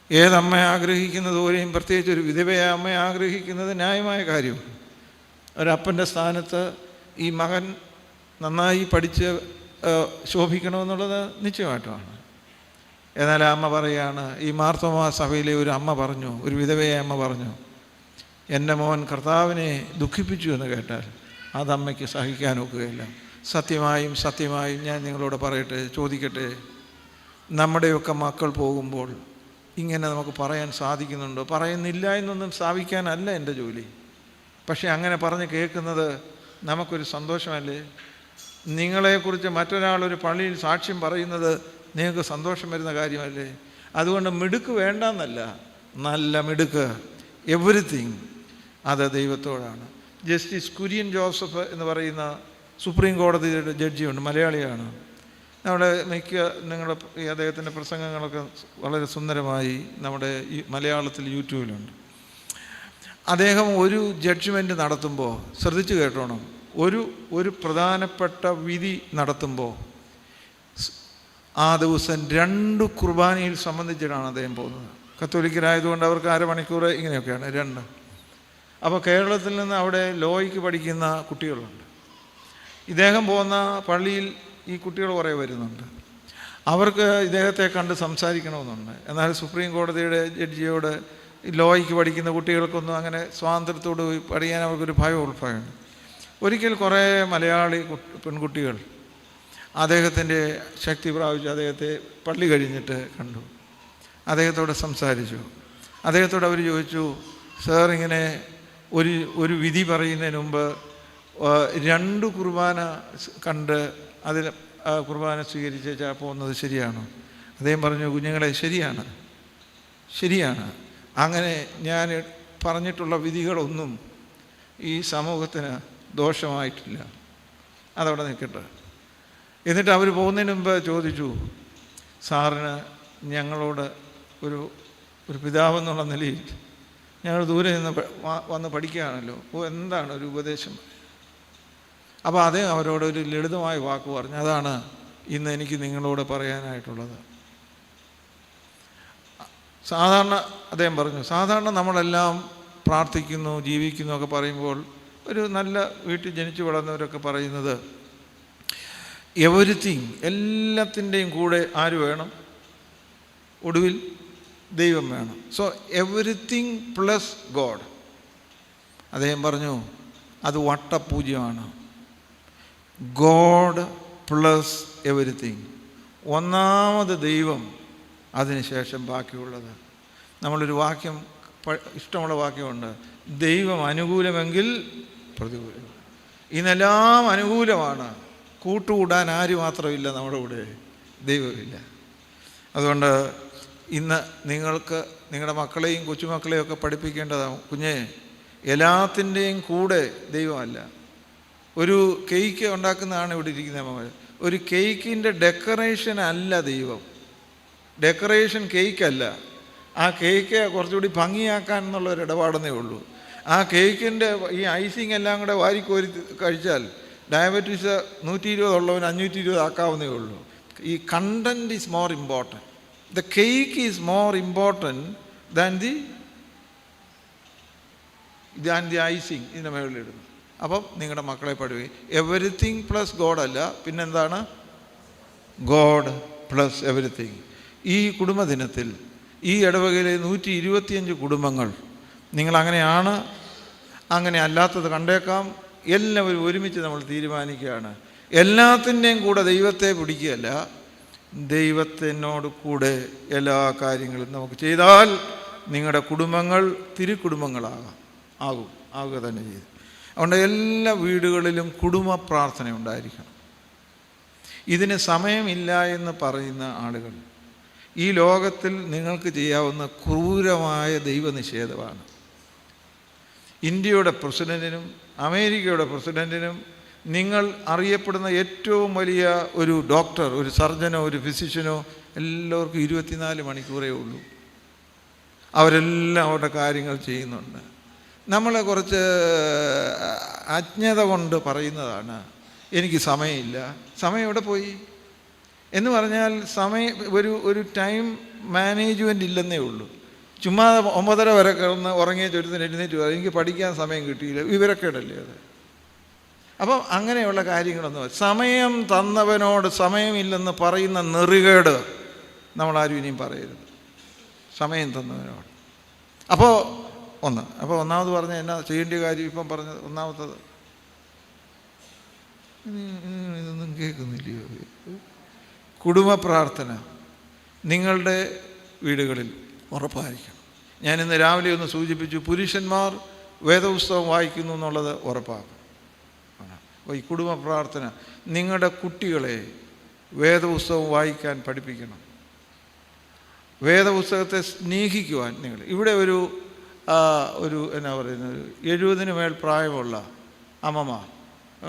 ഏതമ്മ ആഗ്രഹിക്കുന്നതുപോലെയും പ്രത്യേകിച്ച് ഒരു വിധവയായ അമ്മ ആഗ്രഹിക്കുന്നത് ന്യായമായ കാര്യം. ഒരപ്പൻ്റെ സ്ഥാനത്ത് ഈ മകൻ നന്നായി പഠിച്ച് ശോഭിക്കണമെന്നുള്ളത് നിശ്ചയമായിട്ടുമാണ്. എന്നാൽ ആ അമ്മ പറയുകയാണ്, ഈ മാർത്തോമാ സഭയിലെ ഒരു അമ്മ പറഞ്ഞു, ഒരു വിധവയായ അമ്മ പറഞ്ഞു, എൻ്റെ മോൻ കർത്താവിനെ ദുഃഖിപ്പിച്ചു എന്ന് കേട്ടാൽ അതമ്മയ്ക്ക് സഹിക്കാൻ ഒക്കുകയില്ല. സത്യമായും ഞാൻ നിങ്ങളോട് ചോദിക്കട്ടെ, നമ്മുടെയൊക്കെ മക്കൾ പോകുമ്പോൾ ഇങ്ങനെ നമുക്ക് പറയാൻ സാധിക്കുന്നുണ്ടോ? പറയുന്നില്ല എന്നൊന്നും സ്ഥാപിക്കാനല്ല എൻ്റെ ജോലി. പക്ഷേ അങ്ങനെ പറഞ്ഞ് കേൾക്കുന്നത് നമുക്കൊരു സന്തോഷമല്ലേ? നിങ്ങളെക്കുറിച്ച് മറ്റൊരാളൊരു പള്ളിയിൽ സാക്ഷ്യം പറയുന്നത് നിങ്ങൾക്ക് സന്തോഷം വരുന്ന കാര്യമല്ലേ? അതുകൊണ്ട് മിടുക്ക് വേണ്ടെന്നല്ല, നല്ല മിടുക്ക്, എവറിത്തിങ് അത് ദൈവത്തോടാണ്. ജസ്റ്റിസ് കുര്യൻ ജോസഫ് എന്ന് പറയുന്ന സുപ്രീം കോടതിയുടെ ജഡ്ജിയുണ്ട്, മലയാളിയാണ്. നിങ്ങളുടെ ഈ അദ്ദേഹത്തിൻ്റെ പ്രസംഗങ്ങളൊക്കെ വളരെ സുന്ദരമായി നമ്മുടെ ഈ മലയാളത്തിൽ യൂട്യൂബിലുണ്ട്. അദ്ദേഹം ഒരു ജഡ്ജ്മെൻറ്റ് നടത്തുമ്പോൾ ശ്രദ്ധിച്ച് കേട്ടോണം, ഒരു പ്രധാനപ്പെട്ട വിധി നടത്തുമ്പോൾ ആ ദിവസം 2 കുർബാനയിൽ സംബന്ധിച്ചിട്ടാണ് അദ്ദേഹം പോകുന്നത്. കത്തോലിക്കരായതുകൊണ്ട് അവർക്ക് അരമണിക്കൂർ ഇങ്ങനെയൊക്കെയാണ് 2. അപ്പോൾ കേരളത്തിൽ നിന്ന് അവിടെ ലോയ്ക്ക് പഠിക്കുന്ന കുട്ടികളുണ്ട്. ഇദ്ദേഹം പോകുന്ന പള്ളിയിൽ ഈ കുട്ടികൾ കുറേ വരുന്നുണ്ട്. അവർക്ക് ഇദ്ദേഹത്തെ കണ്ട് സംസാരിക്കണമെന്നുണ്ട്. എന്നാൽ സുപ്രീം കോടതിയുടെ ജഡ്ജിയോട് ലോയ്ക്ക് പഠിക്കുന്ന കുട്ടികൾക്കൊന്നും അങ്ങനെ സ്വാതന്ത്ര്യത്തോട് പഠിക്കാൻ അവർക്കൊരു ഉൾഭയമുണ്ട്. ഒരിക്കൽ കുറേ മലയാളി പെൺകുട്ടികൾ അദ്ദേഹത്തിൻ്റെ ശക്തി പ്രാപിച്ച് അദ്ദേഹത്തെ പള്ളി കഴിഞ്ഞിട്ട് കണ്ടു. അദ്ദേഹത്തോട് സംസാരിച്ചു. അദ്ദേഹത്തോട് അവർ ചോദിച്ചു, സാർ ഇങ്ങനെ ഒരു വിധി പറയുന്നതിന് മുമ്പ് 2 കുർബാന കണ്ട് അതിൽ കുർബാന സ്വീകരിച്ച് പോകുന്നത് ശരിയാണോ? അദ്ദേഹം പറഞ്ഞു, കുഞ്ഞുങ്ങളെ, ശരിയാണ്. അങ്ങനെ ഞാൻ പറഞ്ഞിട്ടുള്ള വിധികളൊന്നും ഈ സമൂഹത്തിന് ദോഷമായിട്ടില്ല. അതവിടെ നിൽക്കട്ടെ. എന്നിട്ട് അവർ പോകുന്നതിന് മുമ്പ് ചോദിച്ചു, സാറിന് ഞങ്ങളോട് ഒരു ഒരു പിതാവെന്നുള്ള നിലയിൽ ഞങ്ങൾ ദൂരെ നിന്ന് വന്ന് പഠിക്കുകയാണല്ലോ. എന്താണ് ഒരു ഉപദേശം? അപ്പോൾ അതേ അവരോടൊരു ലളിതമായ വാക്ക് പറഞ്ഞു. അതാണ് ഇന്ന് എനിക്ക് നിങ്ങളോട് പറയാനായിട്ടുള്ളത്. സാധാരണ അദ്ദേഹം പറഞ്ഞു, സാധാരണ നമ്മളെല്ലാം പ്രാർത്ഥിക്കുന്നു, ജീവിക്കുന്നു ഒക്കെ പറയുമ്പോൾ ഒരു നല്ല വീട്ടിൽ ജനിച്ചു വളർന്നവരൊക്കെ പറയുന്നത് എവരിത്തിങ്, എല്ലാത്തിൻ്റെയും കൂടെ ആര് വേണം? ഒടുവിൽ ദൈവം വേണം. So everything plus God. അദ്ദേഹം പറഞ്ഞു അത് വട്ടപൂജ്യമാണ്. God plus everything. ഒന്നാമത് ദൈവം, അതിനുശേഷം ബാക്കിയുള്ളത്. നമ്മളൊരു വാക്യം, ഇഷ്ടമുള്ള വാക്യമുണ്ട്, ദൈവം അനുകൂലമെങ്കിൽ പ്രതികൂലം. ഇന്നെല്ലാം അനുകൂലമാണ്. കൂട്ടുകൂടാൻ ആര് മാത്രമില്ല നമ്മുടെ കൂടെ? ദൈവമില്ല. അതുകൊണ്ട് ഇന്ന് നിങ്ങൾക്ക് നിങ്ങളുടെ മക്കളെയും കൊച്ചുമക്കളെയും ഒക്കെ പഠിപ്പിക്കേണ്ടതാണ്. കുഞ്ഞേ, എല്ലാത്തിൻ്റെയും കൂടെ ദൈവമല്ല. ഒരു കേക്ക് ഉണ്ടാക്കുന്നതാണ് ഇവിടെ ഇരിക്കുന്ന അമ്മ. ഒരു കേക്കിൻ്റെ ഡെക്കറേഷൻ അല്ല ദൈവം. ഡെക്കറേഷൻ കേക്കല്ല. ആ കേക്ക് കുറച്ചുകൂടി ഭംഗിയാക്കാൻ എന്നുള്ള ഒരു ഇടപാടെന്നേ ഉള്ളൂ. ആ കേക്കിൻ്റെ ഈ ഐസിങ് എല്ലാം കൂടെ വാരിക്കോരി കഴിച്ചാൽ ഡയബറ്റീസ് 120 ഉള്ളവന് 520 ആക്കാവുന്നേ ഉള്ളൂ. ഈ content is more important. The cake is more important than the icing ഇതിൻ്റെ മുകളിലിടുന്നു. അപ്പം നിങ്ങളുടെ മക്കളെ പഠിപ്പിക്കും. എവരിത്തിങ് പ്ലസ് ഗോഡ് അല്ല, പിന്നെന്താണ്? God plus everything. ഈ കുടുംബദിനത്തിൽ ഈ ഇടവകയിലെ 125 കുടുംബങ്ങൾ, നിങ്ങളങ്ങനെയാണ്, അങ്ങനെ അല്ലാത്തത് കണ്ടേക്കാം, എല്ലാവരും ഒരുമിച്ച് നമ്മൾ തീരുമാനിക്കുകയാണ്. എല്ലാത്തിൻ്റെയും കൂടെ ദൈവത്തെ പിടിക്കുകയല്ല, ദൈവത്തിനോട് കൂടെ എല്ലാ കാര്യങ്ങളും നമുക്ക് ചെയ്താൽ നിങ്ങളുടെ കുടുംബങ്ങൾ ആകുക തന്നെ ചെയ്തു. അതുകൊണ്ട് എല്ലാ വീടുകളിലും കുടുംബ പ്രാർത്ഥന ഉണ്ടായിരിക്കണം. ഇതിന് സമയമില്ല എന്ന് പറയുന്ന ആളുകൾ ഈ ലോകത്തിൽ നിങ്ങൾക്ക് ചെയ്യാവുന്ന ക്രൂരമായ ദൈവനിഷേധമാണ്. ഇന്ത്യയുടെ പ്രസിഡൻറ്റിനും അമേരിക്കയുടെ പ്രസിഡൻറ്റിനും നിങ്ങൾ അറിയപ്പെടുന്ന ഏറ്റവും വലിയ ഒരു ഡോക്ടർ, ഒരു സർജനോ, ഒരു ഫിസിഷ്യനോ എല്ലാവർക്കും 24 മണിക്കൂറേ ഉള്ളൂ. അവരെല്ലാം അവരുടെ കാര്യങ്ങൾ ചെയ്യുന്നുണ്ട്. നമ്മൾ കുറച്ച് അജ്ഞത കൊണ്ട് പറയുന്നതാണ് എനിക്ക് സമയമില്ല. സമയം എവിടെ പോയി എന്ന് പറഞ്ഞാൽ ഒരു ടൈം മാനേജ്മെൻ്റ് ഇല്ലെന്നേ ഉള്ളൂ. ചുമ്മാ 9:30 വരെ കിടന്ന് ഉറങ്ങിയ ചുരുത്തിന് എഴുന്നേറ്റ് പറയും എനിക്ക് പഠിക്കാൻ സമയം കിട്ടിയില്ല. വിവരക്കേടല്ലേ അത്? അപ്പം അങ്ങനെയുള്ള കാര്യങ്ങളൊന്നും, സമയം തന്നവനോട് സമയമില്ലെന്ന് പറയുന്ന നെറികേട് നമ്മളാരും ഇനിയും പറയരുത്. സമയം തന്നവനോട്. അപ്പോൾ ഒന്നാമത് പറഞ്ഞ എന്നാ ചെയ്യേണ്ട കാര്യം ഇപ്പം പറഞ്ഞത്. ഒന്നാമത്തത് ഇതൊന്നും കേൾക്കുന്നില്ലയോ? കുടുംബ പ്രാർത്ഥന നിങ്ങളുടെ വീടുകളിൽ ഉറപ്പായിരിക്കണം. ഞാനിന്ന് രാവിലെ ഒന്ന് സൂചിപ്പിച്ചു, പുരുഷന്മാർ വേദപുസ്തകം വായിക്കുന്നു എന്നുള്ളത് ഉറപ്പാക്കും. അപ്പോൾ ഈ കുടുംബ പ്രാർത്ഥന, നിങ്ങളുടെ കുട്ടികളെ വേദപുസ്തകം വായിക്കാൻ പഠിപ്പിക്കണം. വേദപുസ്തകത്തെ സ്നേഹിക്കുവാൻ നിങ്ങൾ ഇവിടെ ഒരു എന്നാ പറയുന്നത്, 70 മേൽ പ്രായമുള്ള അമ്മമാർ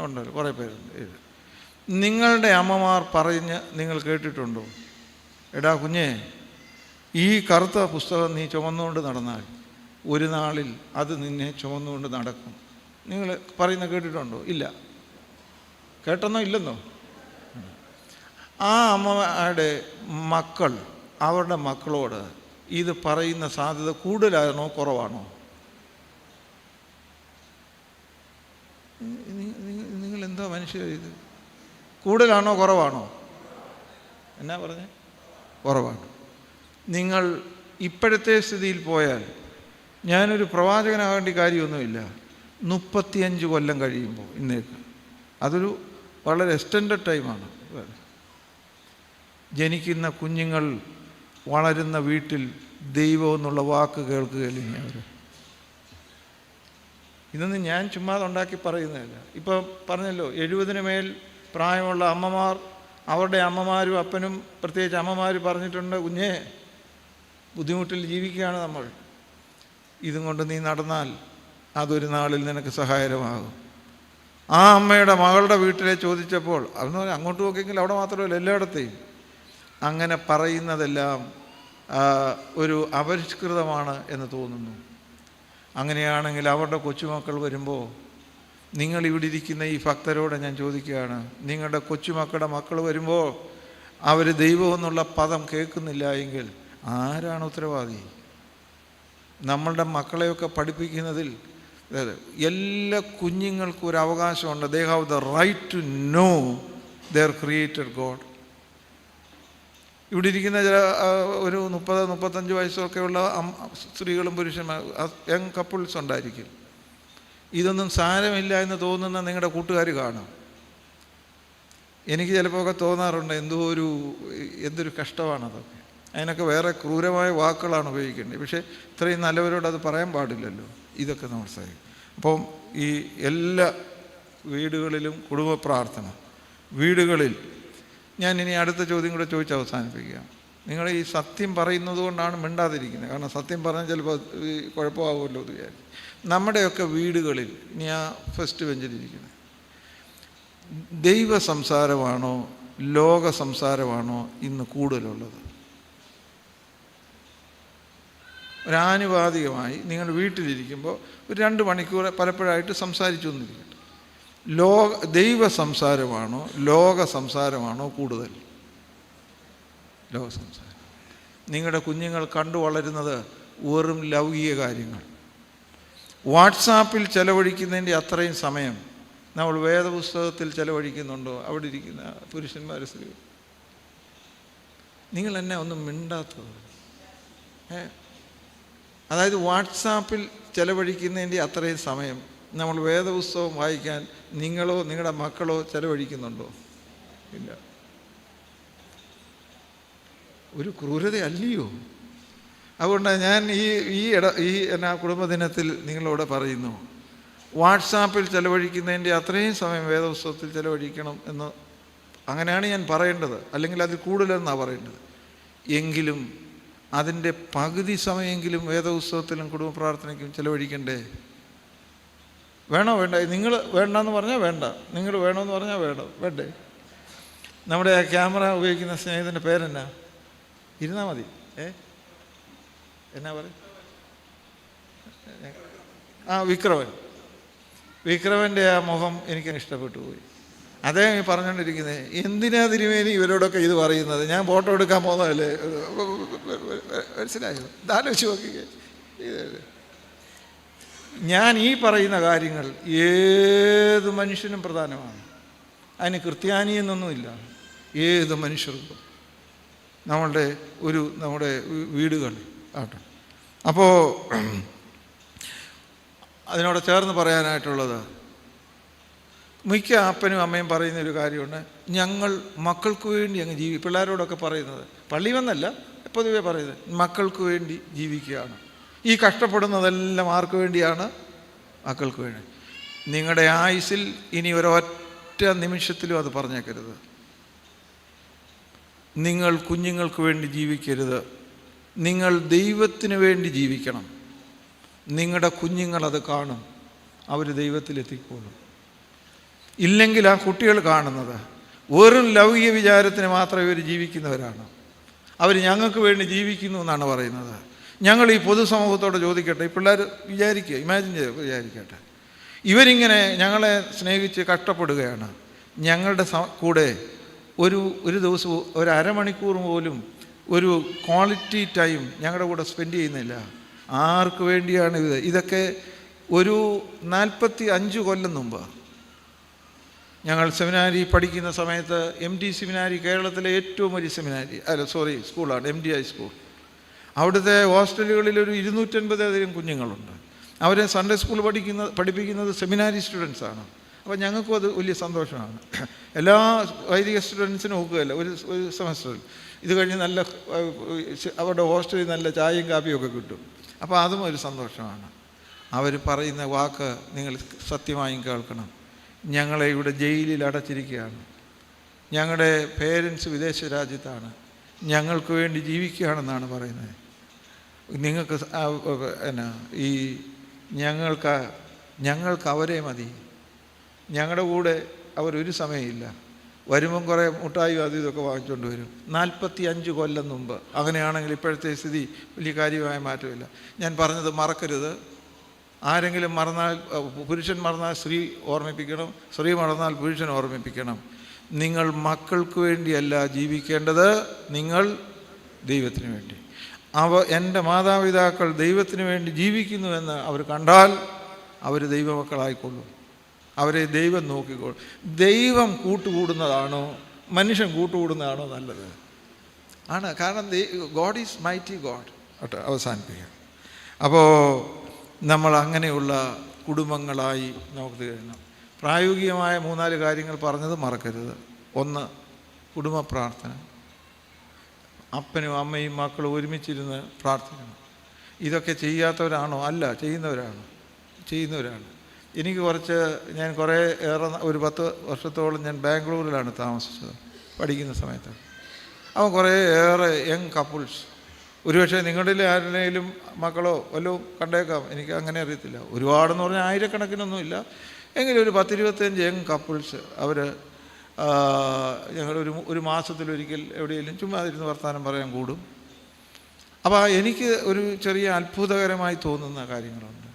ഉണ്ടല്ലോ, കുറേ പേരുണ്ട്. നിങ്ങളുടെ അമ്മമാർ പറഞ്ഞ് നിങ്ങൾ കേട്ടിട്ടുണ്ടോ? എടാ കുഞ്ഞേ, ഈ കറുത്ത പുസ്തകം നീ ചുമന്നുകൊണ്ട് നടന്നാൽ ഒരു നാളിൽ അത് നിന്നെ ചുമന്നുകൊണ്ട് നടക്കും. നിങ്ങൾ പറയുന്ന കേട്ടിട്ടുണ്ടോ? ഇല്ല. കേട്ടെന്നോ ഇല്ലെന്നോ? ആ അമ്മയുടെ മക്കൾ അവരുടെ മക്കളോട് ഇത് പറയുന്ന സാധ്യത കൂടുതലാണോ കുറവാണോ? നിങ്ങൾ എന്താ മനുഷ്യർ ഇത്? കൂടുതലാണോ കുറവാണോ? എന്നാ പറഞ്ഞേ? കുറവാണ്. നിങ്ങൾ ഇപ്പോഴത്തെ സ്ഥിതിയിൽ പോയാൽ, ഞാനൊരു പ്രവാചകനാകേണ്ട കാര്യമൊന്നുമില്ല, 35 കൊല്ലം കഴിയുമ്പോൾ ഇന്നേക്ക്, അതൊരു വളരെ എക്സ്റ്റൻഡഡ് ടൈമാണ്, ജനിക്കുന്ന കുഞ്ഞുങ്ങൾ വളരുന്ന വീട്ടിൽ ദൈവം എന്നുള്ള വാക്ക് കേൾക്കുകയില്ല. ഇനി അവർ ഇതൊന്നും ഞാൻ ചുമ്മാതെ ഉണ്ടാക്കി പറയുന്നതല്ല. ഇപ്പോൾ പറഞ്ഞല്ലോ, 70 മേൽ പ്രായമുള്ള അമ്മമാർ, അവരുടെ അമ്മമാരും അപ്പനും, പ്രത്യേകിച്ച് അമ്മമാർ പറഞ്ഞിട്ടുണ്ട്, കുഞ്ഞേ ബുദ്ധിമുട്ടിൽ ജീവിക്കുകയാണ് നമ്മൾ, ഇതും കൊണ്ട് നീ നടന്നാൽ അതൊരു നാളിൽ നിനക്ക് സഹായകരമാകും. ആ അമ്മയുടെ മകളുടെ വീട്ടിലെ ചോദിച്ചപ്പോൾ അതെന്ന് പറഞ്ഞാൽ അങ്ങോട്ട് നോക്കിയെങ്കിൽ അവിടെ മാത്രമല്ല എല്ലായിടത്തെയും അങ്ങനെ പറയുന്നതെല്ലാം ഒരു അപരിഷ്കൃതമാണ് എന്ന് തോന്നുന്നു. അങ്ങനെയാണെങ്കിൽ അവരുടെ കൊച്ചുമക്കൾ വരുമ്പോൾ, നിങ്ങളിവിടെ ഇരിക്കുന്ന ഈ ഭക്തരോട് ഞാൻ ചോദിക്കുകയാണ്, നിങ്ങളുടെ കൊച്ചുമക്കളുടെ മക്കൾ വരുമ്പോൾ അവർ ദൈവം എന്നുള്ള പദം കേൾക്കുന്നില്ല എങ്കിൽ ആരാണ് ഉത്തരവാദി? നമ്മളുടെ മക്കളെയൊക്കെ പഠിപ്പിക്കുന്നതിൽ എല്ലാ കുഞ്ഞുങ്ങൾക്കും ഒരു അവകാശമുണ്ട്. They have the right to know their created God. ഇവിടെ ഇരിക്കുന്ന ചില ഒരു 30-35 വയസ്സൊക്കെയുള്ള സ്ത്രീകളും പുരുഷന്മാരും യങ് കപ്പിൾസ് ഉണ്ടായിരിക്കും. ഇതൊന്നും സാരമില്ല എന്ന് തോന്നുന്ന നിങ്ങളുടെ കൂട്ടുകാർ കാണും. എനിക്ക് ചിലപ്പോൾ ഒക്കെ തോന്നാറുണ്ട്, എന്തൊരു കഷ്ടമാണതൊക്കെ. അതിനൊക്കെ വേറെ ക്രൂരമായ വാക്കുകളാണ് ഉപയോഗിക്കേണ്ടത്. പക്ഷേ ഇത്രയും നല്ലവരോട് അത് പറയാൻ പാടില്ലല്ലോ. ഇതൊക്കെ നമ്മൾ സഹിക്കും. അപ്പം ഈ എല്ലാ വീടുകളിലും കുടുംബ പ്രാർത്ഥന, വീടുകളിൽ ഞാൻ ഇനി അടുത്ത ചോദ്യം കൂടെ ചോദിച്ച് അവസാനിപ്പിക്കുക. നിങ്ങൾ ഈ സത്യം പറയുന്നത് കൊണ്ടാണ് മിണ്ടാതിരിക്കുന്നത്. കാരണം സത്യം പറഞ്ഞാൽ ചിലപ്പോൾ കുഴപ്പമാകുമല്ലോ എന്ന് വിചാരിച്ചു. നമ്മുടെയൊക്കെ വീടുകളിൽ ഇനി ആ ഫസ്റ്റ് ബെഞ്ചിലിരിക്കുന്നത് ദൈവ സംസാരമാണോ ലോക സംസാരമാണോ ഇന്ന് കൂടുതലുള്ളത്? ഒരാനുപാതികമായി നിങ്ങൾ വീട്ടിലിരിക്കുമ്പോൾ ഒരു 2 മണിക്കൂർ പലപ്പോഴായിട്ട് സംസാരിച്ചു എന്നിരിക്കട്ടെ. ദൈവ സംസാരമാണോ ലോക സംസാരമാണോ കൂടുതൽ? ലോക സംസാരം. നിങ്ങളുടെ കുഞ്ഞുങ്ങൾ കണ്ടു വളരുന്നത് വെറും ലൗകിക കാര്യങ്ങൾ. വാട്സാപ്പിൽ ചെലവഴിക്കുന്നതിൻ്റെ അത്രയും സമയം നമ്മൾ വേദപുസ്തകത്തിൽ ചെലവഴിക്കുന്നുണ്ടോ? അവിടെ ഇരിക്കുന്ന പുരുഷന്മാർ, സ്ത്രീകൾ, നിങ്ങൾ എന്നെ ഒന്നും മിണ്ടാത്തത്? അതായത് വാട്സാപ്പിൽ ചെലവഴിക്കുന്നതിൻ്റെ അത്രയും സമയം നമ്മൾ വേദപുസ്തകം വായിക്കാൻ നിങ്ങളോ നിങ്ങളുടെ മക്കളോ ചെലവഴിക്കുന്നുണ്ടോ? ഇല്ല. ഒരു ക്രൂരതയല്ലയോ? അതുകൊണ്ട് ഞാൻ ഈ കുടുംബദിനത്തിൽ നിങ്ങളോട് പറയുന്നു, വാട്സാപ്പിൽ ചെലവഴിക്കുന്നതിൻ്റെ അത്രയും സമയം വേദപുസ്തകത്തിൽ ചെലവഴിക്കണം എന്ന്. അങ്ങനെയാണ് ഞാൻ പറയേണ്ടത്, അല്ലെങ്കിൽ അതിൽ കൂടുതലെന്നാണ് പറയേണ്ടത്. എങ്കിലും അതിൻ്റെ പകുതി സമയമെങ്കിലും വേദപുസ്തകത്തിലും കുടുംബ പ്രാർത്ഥനയ്ക്കും ചെലവഴിക്കണ്ടേ? വേണോ വേണ്ട? നിങ്ങൾ വേണ്ടെന്ന് പറഞ്ഞാൽ വേണ്ട, നിങ്ങൾ വേണമെന്ന് പറഞ്ഞാൽ വേണ്ടേ? നമ്മുടെ ക്യാമറ ഉപയോഗിക്കുന്ന സ്നേഹിതൻ്റെ പേരെന്നാ? ഇരുന്നാൽ മതി. എന്നാ പറയും? വിക്രമൻ്റെ ആ മുഖം എനിക്ക് ഇഷ്ടപ്പെട്ടു പോയി. അദ്ദേഹം ഈ പറഞ്ഞുകൊണ്ടിരിക്കുന്നത്, എന്തിനാ തിരുമേനി ഇവരോടൊക്കെ ഇത് പറയുന്നത്? ഞാൻ ഫോട്ടോ എടുക്കാൻ പോകുന്നതല്ലേ? മനസ്സിലായോ? ഇതാലോചിച്ച് നോക്കിക്കേ. ഞാൻ ഈ പറയുന്ന കാര്യങ്ങൾ ഏത് മനുഷ്യനും പ്രധാനമാണ്. അതിന് ക്രിസ്ത്യാനി എന്നൊന്നുമില്ല. ഏത് മനുഷ്യർക്കും നമ്മുടെ വീടുകൾ ആട്ടെ. അപ്പോൾ അതിനോട് ചേർന്ന് പറയാനായിട്ടുള്ളത്, മിക്ക അപ്പനും അമ്മയും പറയുന്നൊരു കാര്യമുണ്ട്, ഞങ്ങൾ മക്കൾക്ക് വേണ്ടി അങ്ങ് പിള്ളേരോടൊക്കെ പറയുന്നത്, പള്ളി വന്നല്ല പൊതുവെ പറയുന്നത്, മക്കൾക്ക് വേണ്ടി ജീവിക്കുകയാണ്. ഈ കഷ്ടപ്പെടുന്നതെല്ലാം ആർക്ക് വേണ്ടിയാണ്? മക്കൾക്ക് വേണ്ടി. നിങ്ങളുടെ ആയുസ്സിൽ ഇനി ഒരൊറ്റ നിമിഷത്തിലും അത് പറഞ്ഞേക്കരുത്. നിങ്ങൾ കുഞ്ഞുങ്ങൾക്ക് വേണ്ടി ജീവിക്കരുത്. നിങ്ങൾ ദൈവത്തിന് വേണ്ടി ജീവിക്കണം. നിങ്ങളുടെ കുഞ്ഞുങ്ങളത് കാണും, അവർ ദൈവത്തിലെത്തിക്കോളും. ഇല്ലെങ്കിൽ ആ കുട്ടികൾ കാണുന്നത് വെറും ലൗകിക വിചാരത്തിന് മാത്രം ഇവർ ജീവിക്കുന്നവരാണ്. അവർ ഞങ്ങൾക്ക് വേണ്ടി ജീവിക്കുന്നു എന്നാണ് പറയുന്നത്. ഞങ്ങൾ ഈ പൊതുസമൂഹത്തോട് ചോദിക്കട്ടെ, ഈ പിള്ളേർ വിചാരിക്കട്ടെ, ഇവരിങ്ങനെ ഞങ്ങളെ സ്നേഹിച്ച് കഷ്ടപ്പെടുകയാണ്. ഞങ്ങളുടെ കൂടെ ഒരു ദിവസം ഒരു അരമണിക്കൂർ പോലും ഒരു ക്വാളിറ്റി ടൈം ഞങ്ങളുടെ കൂടെ സ്പെൻഡ് ചെയ്യുന്നില്ല. ആർക്ക് വേണ്ടിയാണ് ഇതൊക്കെ? ഒരു 45 കൊല്ലം മുമ്പ് ഞങ്ങൾ സെമിനാരി പഠിക്കുന്ന സമയത്ത്, MD സെമിനാരി കേരളത്തിലെ ഏറ്റവും വലിയ സ്കൂളാണ് MDI സ്കൂൾ. അവിടുത്തെ ഹോസ്റ്റലുകളിൽ ഒരു 250 കുഞ്ഞുങ്ങളുണ്ട്. അവരെ സൺഡേ സ്കൂൾ പഠിപ്പിക്കുന്നത് സെമിനാരി സ്റ്റുഡൻസാണ്. അപ്പോൾ ഞങ്ങൾക്കും അത് വലിയ സന്തോഷമാണ്. എല്ലാ വൈദിക സ്റ്റുഡൻസിനും നോക്കുകയല്ല, ഒരു സെമസ്റ്ററിൽ ഇത് കഴിഞ്ഞ് അവരുടെ ഹോസ്റ്റലിൽ നല്ല ചായയും കാപ്പിയും ഒക്കെ കിട്ടും. അപ്പോൾ അതും ഒരു സന്തോഷമാണ്. അവർ പറയുന്ന വാക്ക് നിങ്ങൾ സത്യമായും കേൾക്കണം. ഞങ്ങളെ ഇവിടെ ജയിലിൽ അടച്ചിരിക്കുകയാണ്, ഞങ്ങളുടെ പേരൻസ് വിദേശ രാജ്യത്താണ്, ഞങ്ങൾക്ക് വേണ്ടി ജീവിക്കുകയാണെന്നാണ് പറയുന്നത്. നിങ്ങൾക്ക് ഞങ്ങൾക്ക് അവരെ മതി. ഞങ്ങളുടെ കൂടെ അവരൊരു സമയമില്ല, വരുമ്പം കുറേ മുട്ടായും അതും ഇതൊക്കെ വാങ്ങിച്ചുകൊണ്ട് വരും. 45 കൊല്ലം മുമ്പ്. അങ്ങനെയാണെങ്കിൽ ഇപ്പോഴത്തെ സ്ഥിതി വലിയ കാര്യമായ മാറ്റമില്ല. ഞാൻ പറഞ്ഞത് മറക്കരുത്. ആരെങ്കിലും മറന്നാൽ, പുരുഷൻ മറന്നാൽ സ്ത്രീ ഓർമ്മിപ്പിക്കണം, സ്ത്രീ മറന്നാൽ പുരുഷൻ ഓർമ്മിപ്പിക്കണം. നിങ്ങൾ മക്കൾക്ക് വേണ്ടിയല്ല ജീവിക്കേണ്ടത്, നിങ്ങൾ ദൈവത്തിന് വേണ്ടി. എൻ്റെ മാതാപിതാക്കൾ ദൈവത്തിന് വേണ്ടി ജീവിക്കുന്നുവെന്ന് അവർ കണ്ടാൽ അവർ ദൈവമക്കളായിക്കൊള്ളും. അവരെ ദൈവം നോക്കിക്കോളും. ദൈവം കൂട്ടുകൂടുന്നതാണോ മനുഷ്യൻ കൂട്ടുകൂടുന്നതാണോ നല്ലത്? ആണ്. കാരണം ഗോഡ് ഈസ് മൈറ്റി ഗോഡ്. അവസാനിപ്പിക്കാം. അപ്പോൾ നമ്മൾ അങ്ങനെയുള്ള കുടുംബങ്ങളായി നമുക്ക് തീരണം. പ്രായോഗികമായ 3-4 കാര്യങ്ങൾ പറഞ്ഞത് മറക്കരുത്. 1, കുടുംബ പ്രാർത്ഥന. അപ്പനും അമ്മയും മക്കളും ഒരുമിച്ചിരുന്ന് പ്രാർത്ഥിക്കണം. ഇതൊക്കെ ചെയ്യാത്തവരാണോ? അല്ല, ചെയ്യുന്നവരാണ്. എനിക്ക് ഞാൻ ഒരു 10 വർഷത്തോളം ഞാൻ ബാംഗ്ലൂരിലാണ് താമസിച്ചത് പഠിക്കുന്ന സമയത്ത്. അപ്പോൾ കുറേയേറെ യങ് കപ്പിൾസ്, ഒരുപക്ഷെ നിങ്ങളുടെ ആരുടെയും മക്കളോ വല്ലതും കണ്ടേക്കാം, എനിക്ക് അങ്ങനെ അറിയത്തില്ല. ഒരുപാടെന്ന് പറഞ്ഞാൽ ആയിരക്കണക്കിനൊന്നുമില്ല, എങ്കിലും ഒരു 10-25 യങ് കപ്പിൾസ് അവർ ഞങ്ങളൊരു മാസത്തിലൊരിക്കൽ എവിടെയെങ്കിലും ചുമ്മാ ഇരുന്ന് വർത്തമാനം പറയാൻ കൂടും. അപ്പോൾ എനിക്ക് ഒരു ചെറിയ അത്ഭുതകരമായി തോന്നുന്ന കാര്യങ്ങളുണ്ട്.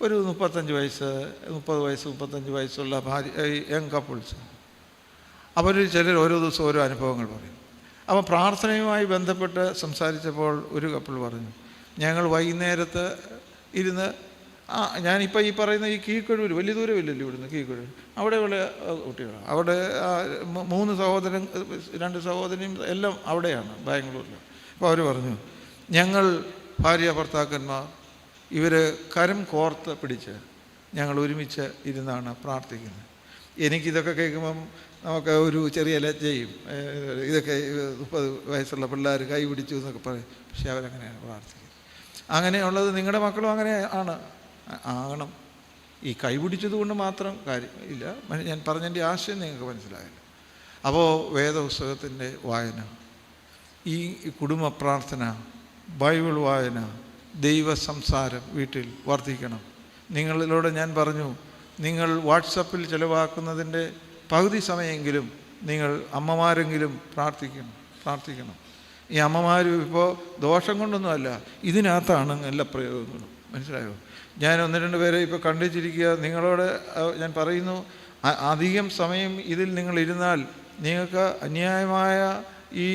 ഒരു 35 വയസ്സ്, 30 വയസ്സ്, 35 വയസ്സുള്ള യങ് കപ്പിൾസ്, അവർ ചിലർ ഓരോ ദിവസം ഓരോ അനുഭവങ്ങൾ പറയും. അപ്പോൾ പ്രാർത്ഥനയുമായി ബന്ധപ്പെട്ട് സംസാരിച്ചപ്പോൾ ഒരു കപ്പിൾ പറഞ്ഞു, ഞങ്ങൾ വൈകുന്നേരത്ത് ഇരുന്ന് ഞാനിപ്പോൾ ഈ പറയുന്ന ഈ കീഴ്ക്കൊഴൂർ, വലിയ ദൂരമില്ലല്ലോ ഇവിടുന്ന്, കീഴ്ക്കൊഴൂർ അവിടെയുള്ള കുട്ടികളാണ്. അവിടെ 2 സഹോദരനും എല്ലാം അവിടെയാണ്, ബാംഗ്ലൂരിൽ. അപ്പോൾ അവർ പറഞ്ഞു, ഞങ്ങൾ ഭാര്യ ഭർത്താക്കന്മാർ ഇവർ കരം കോർത്ത് പിടിച്ച് ഞങ്ങൾ ഒരുമിച്ച് ഇരുന്നാണ് പ്രാർത്ഥിക്കുന്നത്. എനിക്കിതൊക്കെ കേൾക്കുമ്പം നമുക്ക് ഒരു ചെറിയ ലജ്ജയും, ഇതൊക്കെ 30 വയസ്സുള്ള പിള്ളേർ കൈ പിടിച്ചു എന്നൊക്കെ പറയും. പക്ഷെ അവരങ്ങനെയാണ് പ്രാർത്ഥിക്കുന്നത്. അങ്ങനെയുള്ളത് നിങ്ങളുടെ മക്കളും അങ്ങനെ ആകണം. ഈ കൈ പിടിച്ചത് കൊണ്ട് മാത്രം കാര്യം ഇല്ല. ഞാൻ പറഞ്ഞതിൻ്റെ ആശയം നിങ്ങൾക്ക് മനസ്സിലായില്ല. അപ്പോൾ വേദപുസ്തകത്തിൻ്റെ വായന, ഈ കുടുംബ പ്രാർത്ഥന, ബൈബിൾ വായന, ദൈവ സംസാരം വീട്ടിൽ വർദ്ധിക്കണം. നിങ്ങളിലൂടെ ഞാൻ പറഞ്ഞു, നിങ്ങൾ വാട്സപ്പിൽ ചിലവാക്കുന്നതിൻ്റെ പകുതി സമയമെങ്കിലും നിങ്ങൾ അമ്മമാരെങ്കിലും പ്രാർത്ഥിക്കണം. ഈ അമ്മമാരും ഇപ്പോൾ ദോഷം കൊണ്ടൊന്നുമല്ല, ഇതിനകത്താണ് എല്ലാ പ്രയോഗങ്ങളും. മനസ്സിലായോ? ഞാൻ 1-2 പേരെ ഇപ്പോൾ കണ്ടിച്ചിരിക്കുക. നിങ്ങളോട് ഞാൻ പറയുന്നു, അധികം സമയം ഇതിൽ നിങ്ങളിരുന്നാൽ നിങ്ങൾക്ക് അന്യായമായ ഈ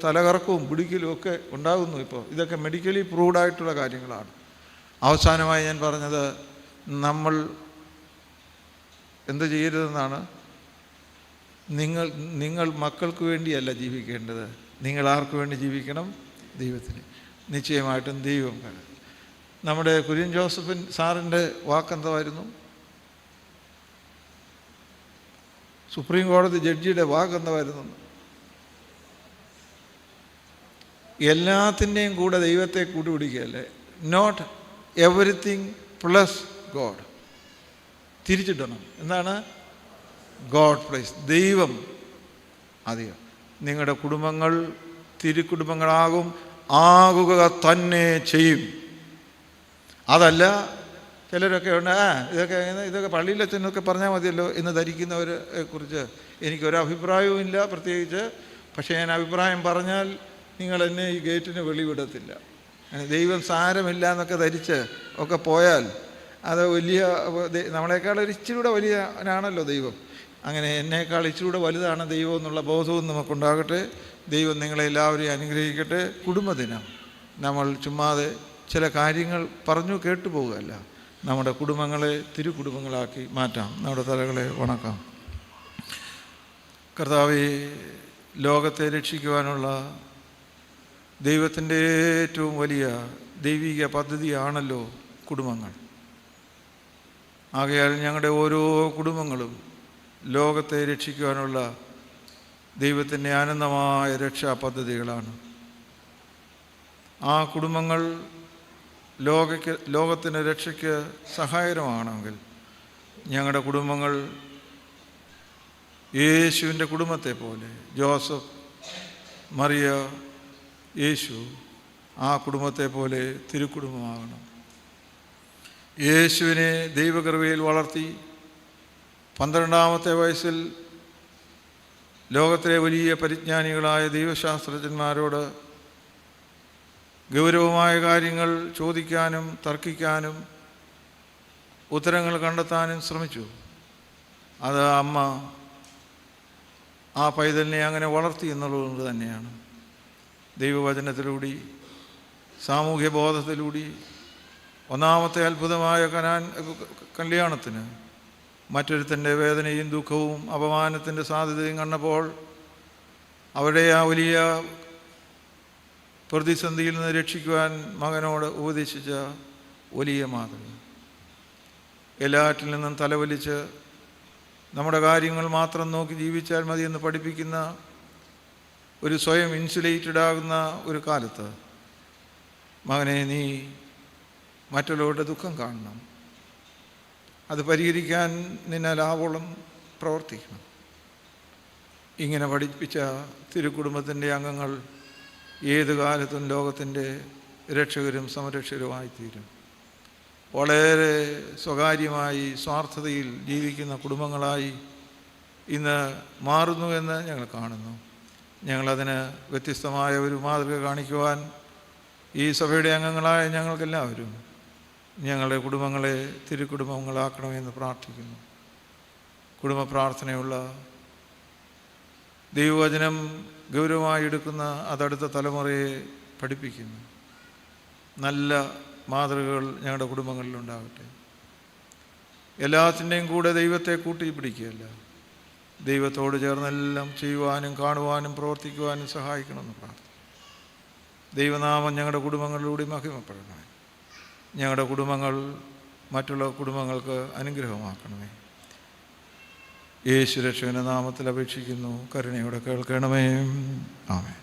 തലകറക്കവും പിടിക്കലും ഒക്കെ ഉണ്ടാകുന്നു. ഇപ്പോൾ ഇതൊക്കെ മെഡിക്കലി പ്രൂവ്ഡായിട്ടുള്ള കാര്യങ്ങളാണ്. അവസാനമായി ഞാൻ പറഞ്ഞത്, നമ്മൾ എന്ത് ചെയ്യരുതെന്നാണ്. നിങ്ങൾ മക്കൾക്ക് വേണ്ടിയല്ല ജീവിക്കേണ്ടത്, നിങ്ങൾ ആർക്ക് വേണ്ടി ജീവിക്കണം? ദൈവത്തിന്. നിശ്ചയമായിട്ടും ദൈവം. നമ്മുടെ കുര്യൻ ജോസഫിൻ സാറിൻ്റെ വാക്കെന്തായിരുന്നു? സുപ്രീം കോടതി ജഡ്ജിയുടെ വാക്കെന്തായിരുന്നു? എല്ലാത്തിൻ്റെയും കൂടെ ദൈവത്തെ കൂട്ടുപിടിക്കുകയല്ലേ. Not everything plus God. തിരിച്ചിടണം. എന്താണ്? ഗോഡ് പ്ലസ് ദൈവം അധികം. നിങ്ങളുടെ കുടുംബങ്ങൾ തിരുക്കുടുംബങ്ങളാകും, ആകുക തന്നെ ചെയ്യും. അതല്ല ചിലരൊക്കെ ഉണ്ട്, ഇതൊക്കെ പള്ളിയിലച്ഛനൊക്കെ പറഞ്ഞാൽ മതിയല്ലോ എന്ന് ധരിക്കുന്നവരെ കുറിച്ച് എനിക്കൊരഭിപ്രായവും ഇല്ല പ്രത്യേകിച്ച്. പക്ഷേ ഞാൻ അഭിപ്രായം പറഞ്ഞാൽ നിങ്ങൾ എന്നെ ഈ ഗേറ്റിന് വെളിവിടത്തില്ല. ദൈവം സാരമില്ല എന്നൊക്കെ ധരിച്ച് ഒക്കെ പോയാൽ അത് വലിയ, നമ്മളെക്കാൾ ഒരു ഇച്ചിരൂടെ വലിയനാണല്ലോ ദൈവം. അങ്ങനെ എന്നേക്കാൾ ഇച്ചിരൂടെ വലുതാണ് ദൈവം എന്നുള്ള ബോധവും നമുക്കുണ്ടാകട്ടെ. ദൈവം നിങ്ങളെല്ലാവരെയും അനുഗ്രഹിക്കട്ടെ. കുടുംബദിനം നമ്മൾ ചുമ്മാതെ ചില കാര്യങ്ങൾ പറഞ്ഞു കേട്ടു പോകുകയല്ല, നമ്മുടെ കുടുംബങ്ങളെ തിരുക്കുടുംബങ്ങളാക്കി മാറ്റാം. നമ്മുടെ തലകളെ വണക്കാം. കർത്താവേ, ലോകത്തെ രക്ഷിക്കുവാനുള്ള ദൈവത്തിൻ്റെ ഏറ്റവും വലിയ ദൈവിക പദ്ധതിയാണല്ലോ കുടുംബങ്ങൾ. ആകയാൽ ഞങ്ങളുടെ ഓരോ കുടുംബങ്ങളും ലോകത്തെ രക്ഷിക്കുവാനുള്ള ദൈവത്തിൻ്റെ ആനന്ദമായ രക്ഷാ പദ്ധതികളാണ്. ആ കുടുംബങ്ങൾ ലോകത്തിൻ്റെ രക്ഷയ്ക്ക് സഹായകരമാണെങ്കിൽ ഞങ്ങളുടെ കുടുംബങ്ങൾ യേശുവിൻ്റെ കുടുംബത്തെ പോലെ, ജോസഫ്, മറിയ, യേശു, ആ കുടുംബത്തെ പോലെ തിരുക്കുടുംബമാകണം. യേശുവിനെ ദൈവകൃപയിൽ വളർത്തി 12-ാമത്തെ വയസ്സിൽ ലോകത്തിലെ വലിയ പരിജ്ഞാനികളായ ദൈവശാസ്ത്രജ്ഞന്മാരോട് ഗൗരവമായ കാര്യങ്ങൾ ചോദിക്കാനും തർക്കിക്കാനും ഉത്തരങ്ങൾ കണ്ടെത്താനും ശ്രമിച്ചു. അത് അമ്മ ആ പൈതലിനെ അങ്ങനെ വളർത്തി എന്നുള്ളതുകൊണ്ട് തന്നെയാണ്. ദൈവവചനത്തിലൂടെ, സാമൂഹ്യ ബോധത്തിലൂടെ ഒന്നാമത്തെ അത്ഭുതമായ കല്യാണത്തിന് മറ്റൊരുത്തൻ്റെ വേദനയും ദുഃഖവും അപമാനത്തിൻ്റെ സാധ്യതയും കണ്ടപ്പോൾ അവരുടെ ആ വലിയ പ്രതിസന്ധിയിൽ നിന്ന് രക്ഷിക്കുവാൻ മകനോട് ഉപദേശിച്ച വലിയ മാതൃക, എല്ലാറ്റിൽ നിന്നും തലവലിച്ച് നമ്മുടെ കാര്യങ്ങൾ മാത്രം നോക്കി ജീവിച്ചാൽ മതിയെന്ന് പഠിപ്പിക്കുന്ന ഒരു സ്വയം ഇൻസുലേറ്റഡ് ആകുന്ന ഒരു കാലത്ത്, മകനെ നീ മറ്റുള്ളവരുടെ ദുഃഖം കാണണം, അത് പരിഹരിക്കാൻ നിന്നാൽ ആവോളം പ്രവർത്തിക്കണം. ഇങ്ങനെ പഠിപ്പിച്ച തിരുക്കുടുംബത്തിൻ്റെ അംഗങ്ങൾ ഏത് കാലത്തും ലോകത്തിൻ്റെ രക്ഷകരും സംരക്ഷകരുമായിത്തീരും. വളരെ സ്വകാര്യമായി സ്വാർത്ഥതയിൽ ജീവിക്കുന്ന കുടുംബങ്ങളായി ഇന്ന് മാറുന്നു എന്ന് ഞങ്ങൾ കാണുന്നു. ഞങ്ങളതിന് വ്യത്യസ്തമായ ഒരു മാതൃക കാണിക്കുവാൻ ഈ സഭയുടെ അംഗങ്ങളായ ഞങ്ങൾക്കെല്ലാവരും ഞങ്ങളുടെ കുടുംബങ്ങളെ തിരുക്കുടുംബങ്ങളാക്കണമെന്ന് പ്രാർത്ഥിക്കുന്നു. കുടുംബ പ്രാർത്ഥനയുള്ള ദൈവവചനം ഗൗരവമായി എടുക്കുന്ന അതടുത്ത തലമുറയെ പഠിപ്പിക്കുന്നു. നല്ല മാതൃകകൾ ഞങ്ങളുടെ കുടുംബങ്ങളിലുണ്ടാകട്ടെ. എല്ലാത്തിൻ്റെയും കൂടെ ദൈവത്തെ കൂട്ടിപ്പിടിക്കുകയല്ല, ദൈവത്തോട് ചേർന്നെല്ലാം ചെയ്യുവാനും കാണുവാനും പ്രവർത്തിക്കുവാനും സഹായിക്കണമെന്ന് പ്രാർത്ഥിക്കുന്നു. ദൈവനാമം ഞങ്ങളുടെ കുടുംബങ്ങളിലൂടെ മഹിമപ്പെടണമേ. ഞങ്ങളുടെ കുടുംബങ്ങൾ മറ്റുള്ള കുടുംബങ്ങൾക്ക് അനുഗ്രഹമാക്കണമേ. യേശു രക്ഷകന്റെ നാമത്തിൽ അപേക്ഷിക്കുന്നു. കരുണയോടെ കേൾക്കണമേ. ആമേൻ.